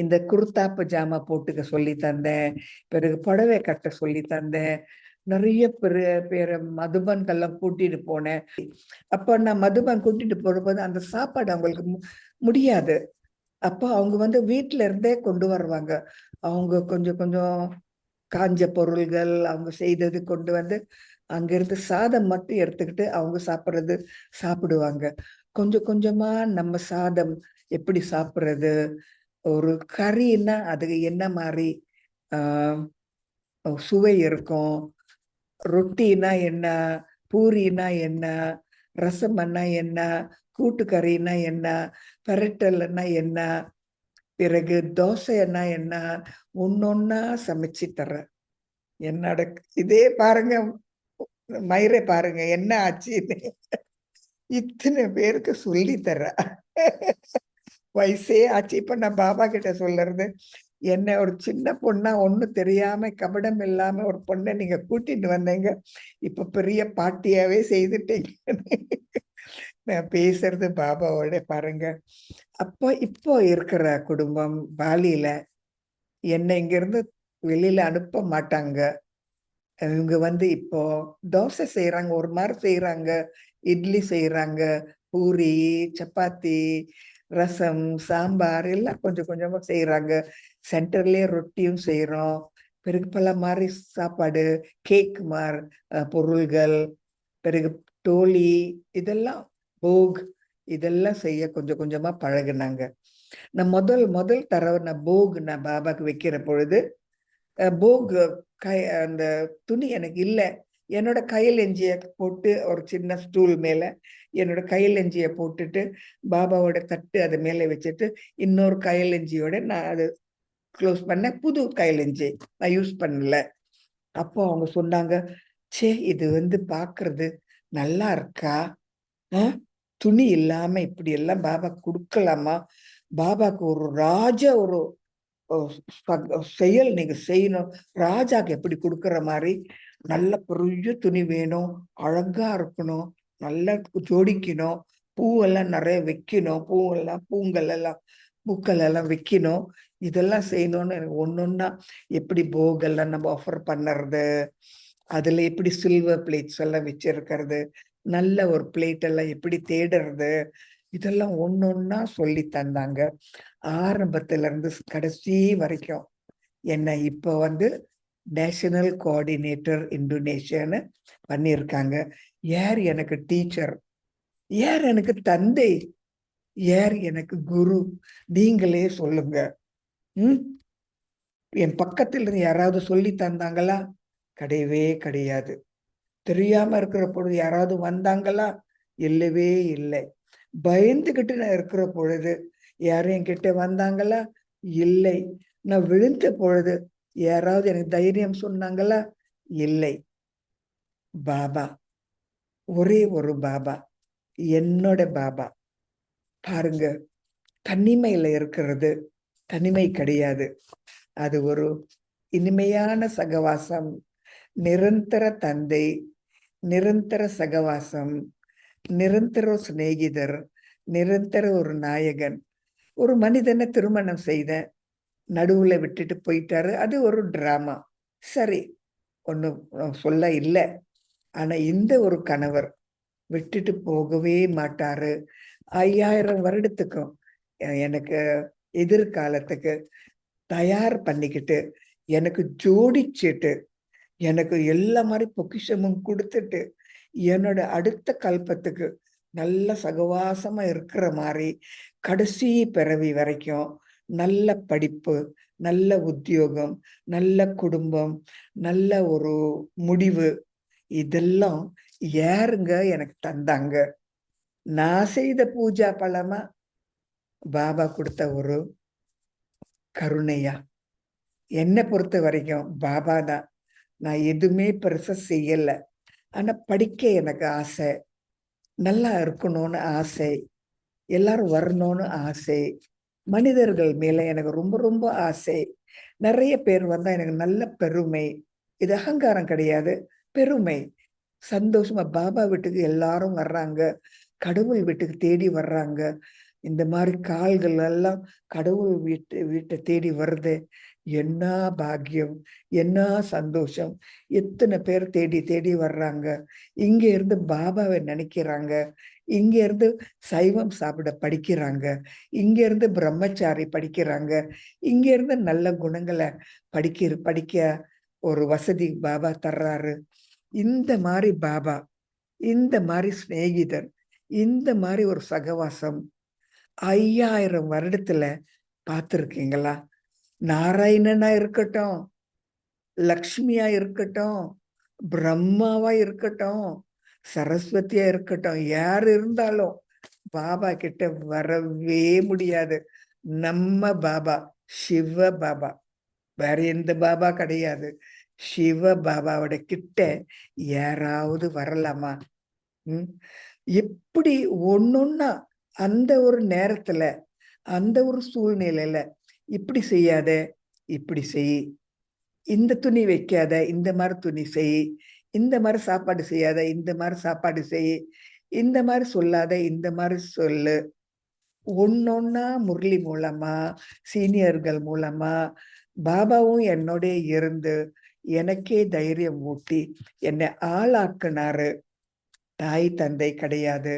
இந்த குர்தா பஜாமா போட்டுக்க சொல்லி தந்தேன், பிறகு புடவை கட்ட சொல்லி தந்தேன். நிறைய பேரை மதுபன்கெல்லாம் கூட்டிட்டு போனேன். அப்போ நான் மதுபன் கூட்டிட்டு போகும்போது அந்த சாப்பாடு அவங்களுக்கு முடியாது. அப்போ அவங்க வீட்டுல இருந்தே கொண்டு வருவாங்க. அவங்க கொஞ்சம் கொஞ்சம் காஞ்ச பொருள்கள் அவங்க செய்தது கொண்டு அங்கிருந்து சாதம் மட்டும் எடுத்துக்கிட்டு அவங்க சாப்பிடுவாங்க. கொஞ்சம் கொஞ்சமா நம்ம சாதம் எப்படி சாப்பிடுறது, ஒரு கறின்னா அதுக்கு என்ன மாதிரி சுவை இருக்கும், ரொட்டினா என்ன, பூரினா என்ன, ரசம்னா என்ன, கூட்டுக்கறினா என்ன, பெரட்டல்னா என்ன, பிறகு தோசைன்னா என்ன, ஒன்னொன்னா சமைச்சு தர. என்னோட இதே பாருங்க, மயிரை பாருங்க என்ன ஆச்சுன்னு. இத்தனை பேருக்கு சொல்லி தர. வயசே ஆச்சு. இப்ப நான் பாபா கிட்ட சொல்றது, என்ன ஒரு சின்ன பொண்ணா ஒண்ணும் தெரியாம கபடம் இல்லாம ஒரு பொண்ணை நீங்க கூட்டிட்டு வந்தீங்க, இப்ப பெரிய பாட்டியாவே செய்துட்டீங்க. நான் பேசுறது பாபாவோட பாருங்க. அப்போ இப்போ இருக்கிற குடும்பம் பாலியில என்னை இங்கிருந்து வெளியில அனுப்ப மாட்டாங்க. இவங்க இப்போ தோசை செய்யறாங்க, ஒரு மாதிரி செய்யறாங்க, இட்லி செய்யறாங்க, பூரி, சப்பாத்தி, ரசம், சாம்பார் எல்லாம் கொஞ்சம் கொஞ்சமா செய்யறாங்க. சென்டர்லயே ரொட்டியும் செய்யறோம். பிறகு பல மாதிரி சாப்பாடு, கேக் மாதிரி பொருள்கள், பிறகு டோலி, இதெல்லாம் போக், இதெல்லாம் செய்ய கொஞ்சம் கொஞ்சமா பழகுனாங்க. நான் முதல் முதல் தடவை நான் போக் நான் பாபாக்கு வைக்கிற பொழுது, போக் அந்த துணி எனக்கு இல்லை. என்னோட கையில் எஞ்சிய போட்டு ஒரு சின்ன ஸ்டூல் மேல என்னோட கையில் எஞ்சிய போட்டுட்டு பாபாவோட தட்டு அது மேல வச்சுட்டு இன்னொரு கையில் எஞ்சியோட நான் அது க்ளோஸ் பண்ண. புது கையில் எஞ்சி நான் யூஸ் பண்ணல. அப்போ அவங்க சொன்னாங்க, சே இது பாக்குறது நல்லா இருக்கா, துணி இல்லாம இப்படி எல்லாம் பாபா கொடுக்கலாமா, பாபாக்கு ஒரு ஒரு செயல் நீங்க செய்யணும், ராஜாக்கு எப்படி கொடுக்கற மாதிரி நல்ல பெரிய துணி வேணும், அழகா இருக்கணும், நல்லா ஜோடிக்கணும், பூவெல்லாம் நிறைய வைக்கணும், பூக்கள் எல்லாம் வைக்கணும், இதெல்லாம் செய்யணும்னு எனக்கு ஒன்னொன்னா. எப்படி போகெல்லாம் நம்ம ஆஃபர் பண்ணுறது, அதுல எப்படி சில்வர் பிளேட்ஸ் எல்லாம் வச்சிருக்கிறது, நல்ல ஒரு பிளேட் எல்லாம் எப்படி தேடுறது, இதெல்லாம் ஒன்னொன்னா சொல்லி தந்தாங்க. ஆரம்பத்துல இருந்து கடைசி வரைக்கும் என்ன இப்ப நேஷனல் கோஆர்டினேட்டர் இந்தோனேஷியான்னு பண்ணியிருக்காங்க. யார் எனக்கு டீச்சர், யார் எனக்கு தந்தை, யார் எனக்கு குரு, நீங்களே சொல்லுங்க. என் பக்கத்தில் இருந்து யாராவது சொல்லி தந்தாங்களா? கிடையவே கிடையாது. தெரியாம இருக்கிற பொழுது யாராவது வந்தாங்களா? இல்லவே இல்லை. பயந்துகிட்டு நான் இருக்கிற பொழுது யாரும் என்கிட்ட வந்தாங்களா? இல்லை. நான் விழுந்த பொழுது யாராவது எனக்கு தைரியம் சொன்னாங்களா? இல்லை. பாபா, ஒரே ஒரு பாபா, என்னோட பாபா. பாருங்க, தனிமையில இருக்கிறது தனிமை கிடையாது, அது ஒரு இனிமையான சகவாசம். நிரந்தர தந்தை, நிரந்தர சகவாசம், நிரந்தர சிநேகிதர், நிரந்தர ஒரு நாயகன். ஒரு மனிதனை திருமணம் செய்த, நடுவுல விட்டுட்டு போயிட்டாரு, அது ஒரு டிராமா. சரி, ஒன்னும் சொல்ல இல்லை. ஆனா இந்த ஒரு கணவர் விட்டுட்டு போகவே மாட்டாரு. 5000 வருடத்துக்கும் எனக்கு எதிர்காலத்துக்கு தயார் பண்ணிக்கிட்டு, எனக்கு ஜோடிச்சுட்டு, எனக்கு எல்லா மாதிரி பொக்கிஷமும் கொடுத்துட்டு, என்னோட அடுத்த கல்பத்துக்கு நல்ல சகவாசமா இருக்கிற மாதிரி கடைசி பிறவி வரைக்கும் நல்ல படிப்பு, நல்ல உத்தியோகம், நல்ல குடும்பம், நல்ல ஒரு முடிவு, இதெல்லாம் யாருங்க எனக்கு தந்தாங்க? நான் செய்த பூஜா பலமா, பாபா கொடுத்த ஒரு கருணையா? என்னை பொறுத்த வரைக்கும் பாபா தான். நான் எதுவுமே பெருசா செய்யல. ஆனா படிக்க எனக்கு ஆசை, நல்லா இருக்கணும்னு ஆசை, எல்லாரும் வரணும்னு ஆசை, மனிதர்கள் மேல எனக்கு ரொம்ப ரொம்ப ஆசை. நிறைய பேர் வந்தா எனக்கு நல்ல பெருமை. இது அகங்காரம் கிடையாது, பெருமை. சந்தோஷமா பாபா வீட்டுக்கு எல்லாரும் வர்றாங்க, கடவுள் வீட்டுக்கு தேடி வர்றாங்க. இந்த மாதிரி கால்கள் எல்லாம் கடவுள் வீட்டை தேடி வருது. என்ன பாக்கியம், என்ன சந்தோஷம். எத்தனை பேர் தேடி தேடி வர்றாங்க. இங்க இருந்து பாபாவை நினைக்கிறாங்க, இங்க இருந்து சைவம் சாப்பிட படிக்கிறாங்க, இங்க இருந்து பிரம்மச்சாரி படிக்கிறாங்க, இங்க இருந்து நல்ல குணங்களை படிக்க ஒரு வசதி பாபா தர்றாரு. இந்த மாதிரி பாபா, இந்த மாதிரி சிநேகிதர், இந்த மாதிரி ஒரு சகவாசம் 5000 வருடத்துல பார்த்திருக்கீங்களா? நாராயணனா இருக்கட்டும், லக்ஷ்மியா இருக்கட்டும், பிரம்மாவா இருக்கட்டும், சரஸ்வதியா இருக்கட்டும், யார் இருந்தாலும் பாபா கிட்ட வரவே முடியாது. நம்ம பாபா சிவ பாபா, வேற எந்த பாபா கிடையாது. சிவ பாபாவோட கிட்ட யாராவது வரலாமா? எப்படி ஒன்னொன்னா அந்த ஒரு நேரத்துல அந்த ஒரு சூழ்நிலையில இப்படி செய்யாத, இப்படி செய், இந்த துணி வைக்காத, இந்த மாதிரி துணி செய், இந்த மாதிரி சாப்பாடு செய்யாத, இந்த மாதிரி சாப்பாடு செய், இந்த மாதிரி சொல்லாத, இந்த மாதிரி சொல்லு. ஒன்னொன்னா முரளி மூலமா, சீனியர்கள் மூலமா, பாபாவும் என்னோட இருந்து எனக்கே தைரியம் ஊட்டி என்னை ஆளாக்குனாரு. தாய் தந்தை கிடையாது,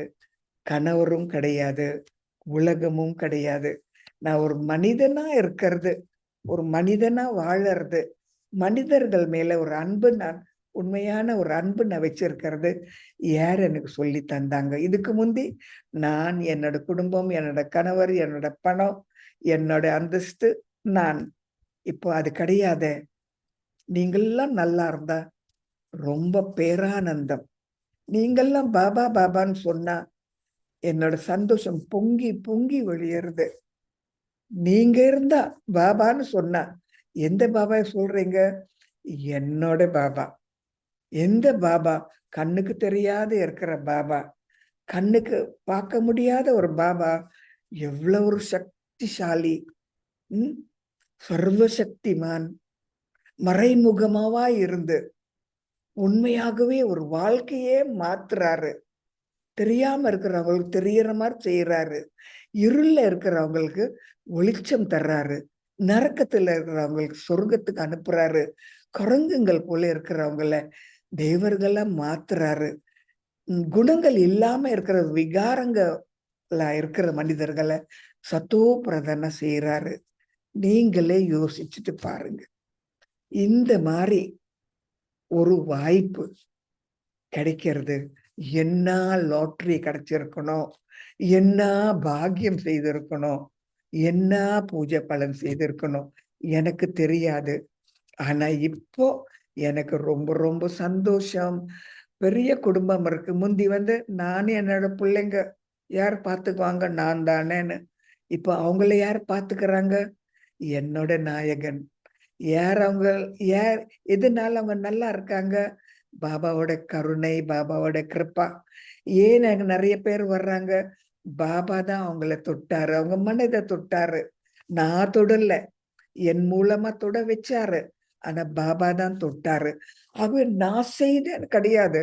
கணவரும் கிடையாது, உலகமும் கிடையாது. நான் ஒரு மனிதனா இருக்கிறது, ஒரு மனிதனா வாழறது, மனிதர்கள் மேல ஒரு அன்பு, நான் உண்மையான ஒரு அன்பு நான் வச்சிருக்கிறது யார் எனக்கு சொல்லி தந்தாங்க? இதுக்கு முந்தி நான், என்னோட குடும்பம், என்னோட கணவர், என்னோட பணம், என்னோட அந்தஸ்து, நான். இப்போ அது கிடையாது. நீங்கெல்லாம் நல்லா இருந்தா ரொம்ப பேரானந்தம். நீங்கெல்லாம் பாபா பாபான்னு சொன்னா என்னோட சந்தோஷம் பொங்கி பொங்கி வெளியேறுது. நீங்க இருந்தா பாபான்னு சொன்னா, எந்த பாபா சொல்றீங்க? என்னோட பாபா. எந்த பாபா? கண்ணுக்கு தெரியாத இருக்கிற பாபா, கண்ணுக்கு பார்க்க முடியாத ஒரு பாபா. எவ்வளவு ஒரு சக்திசாலி, சர்வசக்திமான், மறைமுகமாவா இருந்து உண்மையாகவே ஒரு வாழ்க்கையே மாத்துறாரு. தெரியாம இருக்கிறவங்களுக்கு தெரியற மாதிரி செய்யறாரு. இருள்ல இருக்கிறவங்களுக்கு வெளிச்சம் தர்றாரு. நரக்கத்துல இருக்கிறவங்களுக்கு சொர்க்கத்துக்கு அனுப்புறாரு. குரங்குங்கள் போல இருக்கிறவங்கள தேவர்களா மாத்துறாரு. குணங்கள் இல்லாம இருக்கிற விகாரங்களா இருக்கிற மனிதர்களை சத்தோ பிரதான செய்யறாரு. நீங்களே யோசிச்சுட்டு பாருங்க. இந்த மாதிரி ஒரு வாய்ப்பு கிடைக்கிறது என்ன லாட்டரி கிடைச்சிருக்கணும், என்ன பாக்கியம் செய்திருக்கணும், என்ன பூஜை பலன் செய்திருக்கணும் எனக்கு தெரியாது. ஆனா இப்போ எனக்கு ரொம்ப ரொம்ப சந்தோஷம். பெரிய குடும்பம் இருக்கு. முந்தி நானும் என்னோட பிள்ளைங்க யார் பார்த்துக்குவாங்க, நான் தானேன்னு. இப்போ அவங்கள யார் பார்த்துக்கிறாங்க? என்னோட நாயகன். யார் அவங்க? யார் எதனால அவங்க நல்லா இருக்காங்க? பாபாவோட கருணை, பாபாவோட கிருப்பா. ஏன் அங்க நிறைய பேர் வர்றாங்க? பாபா தான் அவங்கள தொட்டாரு, அவங்க மனதை தொட்டாரு. நான் தொடல, என் மூலமா தொட வச்சாரு. ஆனா பாபா தான் தொட்டாரு. ஆகவே நான் செய்தேன் கிடையாது,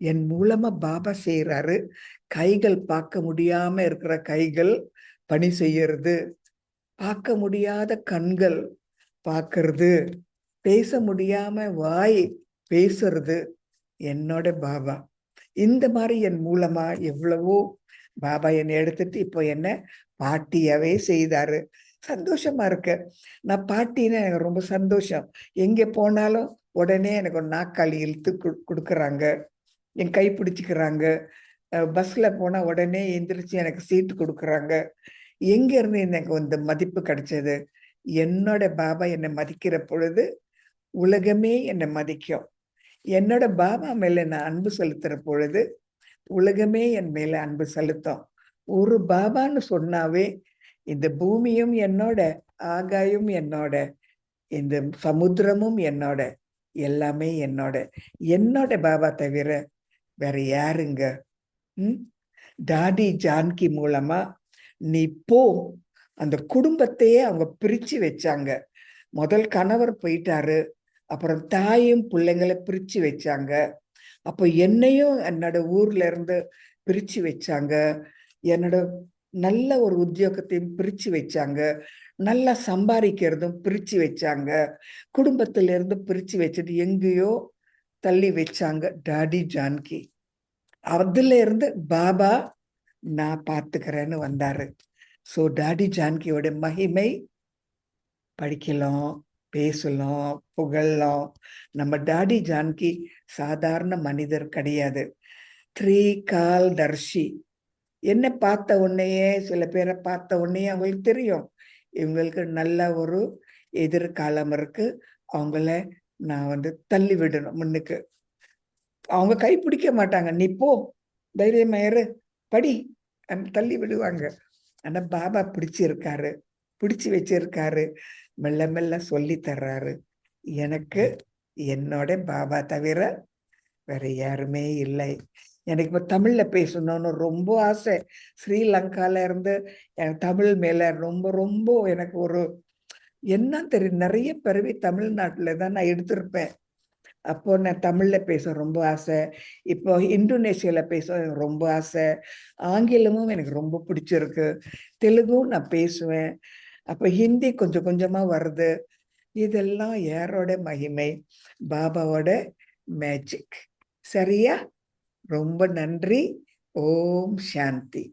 என் மூலமா பாபா செய்யறாரு. கைகள் பார்க்க முடியாம இருக்கிற கைகள் பணி செய்யறது, பார்க்க முடியாத கண்கள் பார்க்கறது, பேச முடியாம வாய் பேசுறது என்னோட பாபா. இந்த மாதிரி என் மூலமா எவ்வளவோ பாபா என்னை எடுத்துட்டு இப்போ என்ன பாட்டியாவே செய்தாரு. சந்தோஷமா இருக்கு. நான் பாட்டின்னு எனக்கு ரொம்ப சந்தோஷம். எங்க போனாலும் உடனே எனக்கு ஒரு நாற்காலி இழுத்து கொடுக்குறாங்க, என் கை பிடிச்சிக்கிறாங்க. பஸ்ல போனா உடனே எந்திரிச்சு எனக்கு சீட்டு கொடுக்குறாங்க. எங்க இருந்து எனக்கு இந்த மதிப்பு கிடைச்சது? என்னோட பாபா என்னை மதிக்கிற பொழுது உலகமே என்னை மதிக்கும். என்னோட பாபா மேல நான் அன்பு செலுத்துற பொழுது உலகமே என் மேல அன்பு செலுத்தும். ஒரு பாபான்னு சொன்னாவே இந்த பூமியும் என்னோட, ஆகாயம் என்னோட, இந்த சமுத்திரமும் என்னோட, எல்லாமே என்னோட. என்னோட பாபா தவிர வேற யாருங்க? டாடி ஜான்கி மூலமா நீ போ, அந்த குடும்பத்தையே அவங்க பிரிச்சு வச்சாங்க. முதல் கணவர் போயிட்டாரு, அப்புறம் தாயும் பிள்ளைங்களை பிரிச்சு வச்சாங்க. அப்போ என்னையும் என்னோட ஊர்ல இருந்து பிரிச்சு வச்சாங்க. என்னோட நல்ல ஒரு உத்தியோகத்தையும் பிரிச்சு வச்சாங்க. நல்லா சம்பாதிக்கிறதும் பிரிச்சு வச்சாங்க. குடும்பத்தில இருந்து பிரிச்சு வச்சுட்டு எங்கேயோ தள்ளி வச்சாங்க டாடி ஜான்கி. அதுல இருந்து பாபா நான் பார்த்துக்கிறேன்னு வந்தாரு. சோ டாடி ஜான்கியோட மகிமை படிக்கலாம், பேசலாம், புகழலாம். நம்ம டாடி ஜான்கி சாதாரண மனிதர் கிடையாது. த்ரீகால் தர்ஷி. என்ன பார்த்த உடனேயே, சில பேரை பார்த்த உடனேயே அவங்களுக்கு தெரியும் இவங்களுக்கு நல்ல ஒரு எதிர்காலம் இருக்கு, அவங்கள நான் தள்ளி விடணும் முன்னுக்கு. அவங்க கை பிடிக்க மாட்டாங்க, நீ போ, தைரியமாயிரு, படி, தள்ளி விடுவாங்க. ஆனா பாபா பிடிச்சிருக்காரு, பிடிச்சு வச்சிருக்காரு, மெல்ல மெல்ல சொல்லி தர்றாரு. எனக்கு என்னோட பாபா தவிர வேற யாருமே இல்லை. எனக்கு இப்ப தமிழ்ல பேசணும்னு ரொம்ப ஆசை. ஸ்ரீலங்கால இருந்து எனக்கு தமிழ் மேல ரொம்ப ரொம்ப எனக்கு ஒரு என்ன தெரியும், நிறைய பிறவி தமிழ்நாட்டுல தான் நான் எடுத்திருப்பேன். அப்போ நான் தமிழ்ல பேச ரொம்ப ஆசை. இப்போ இந்தோனேஷியால பேச எனக்கு ரொம்ப ஆசை. ஆங்கிலமும் எனக்கு ரொம்ப பிடிச்சிருக்கு. தெலுங்கும் நான் பேசுவேன். அப்ப ஹிந்தி கொஞ்சம் கொஞ்சமா வருது. இதெல்லாம் யாரோட மகிமை? பாபாவோட மேஜிக். சரியா? ரொம்ப நன்றி. ஓம் சாந்தி.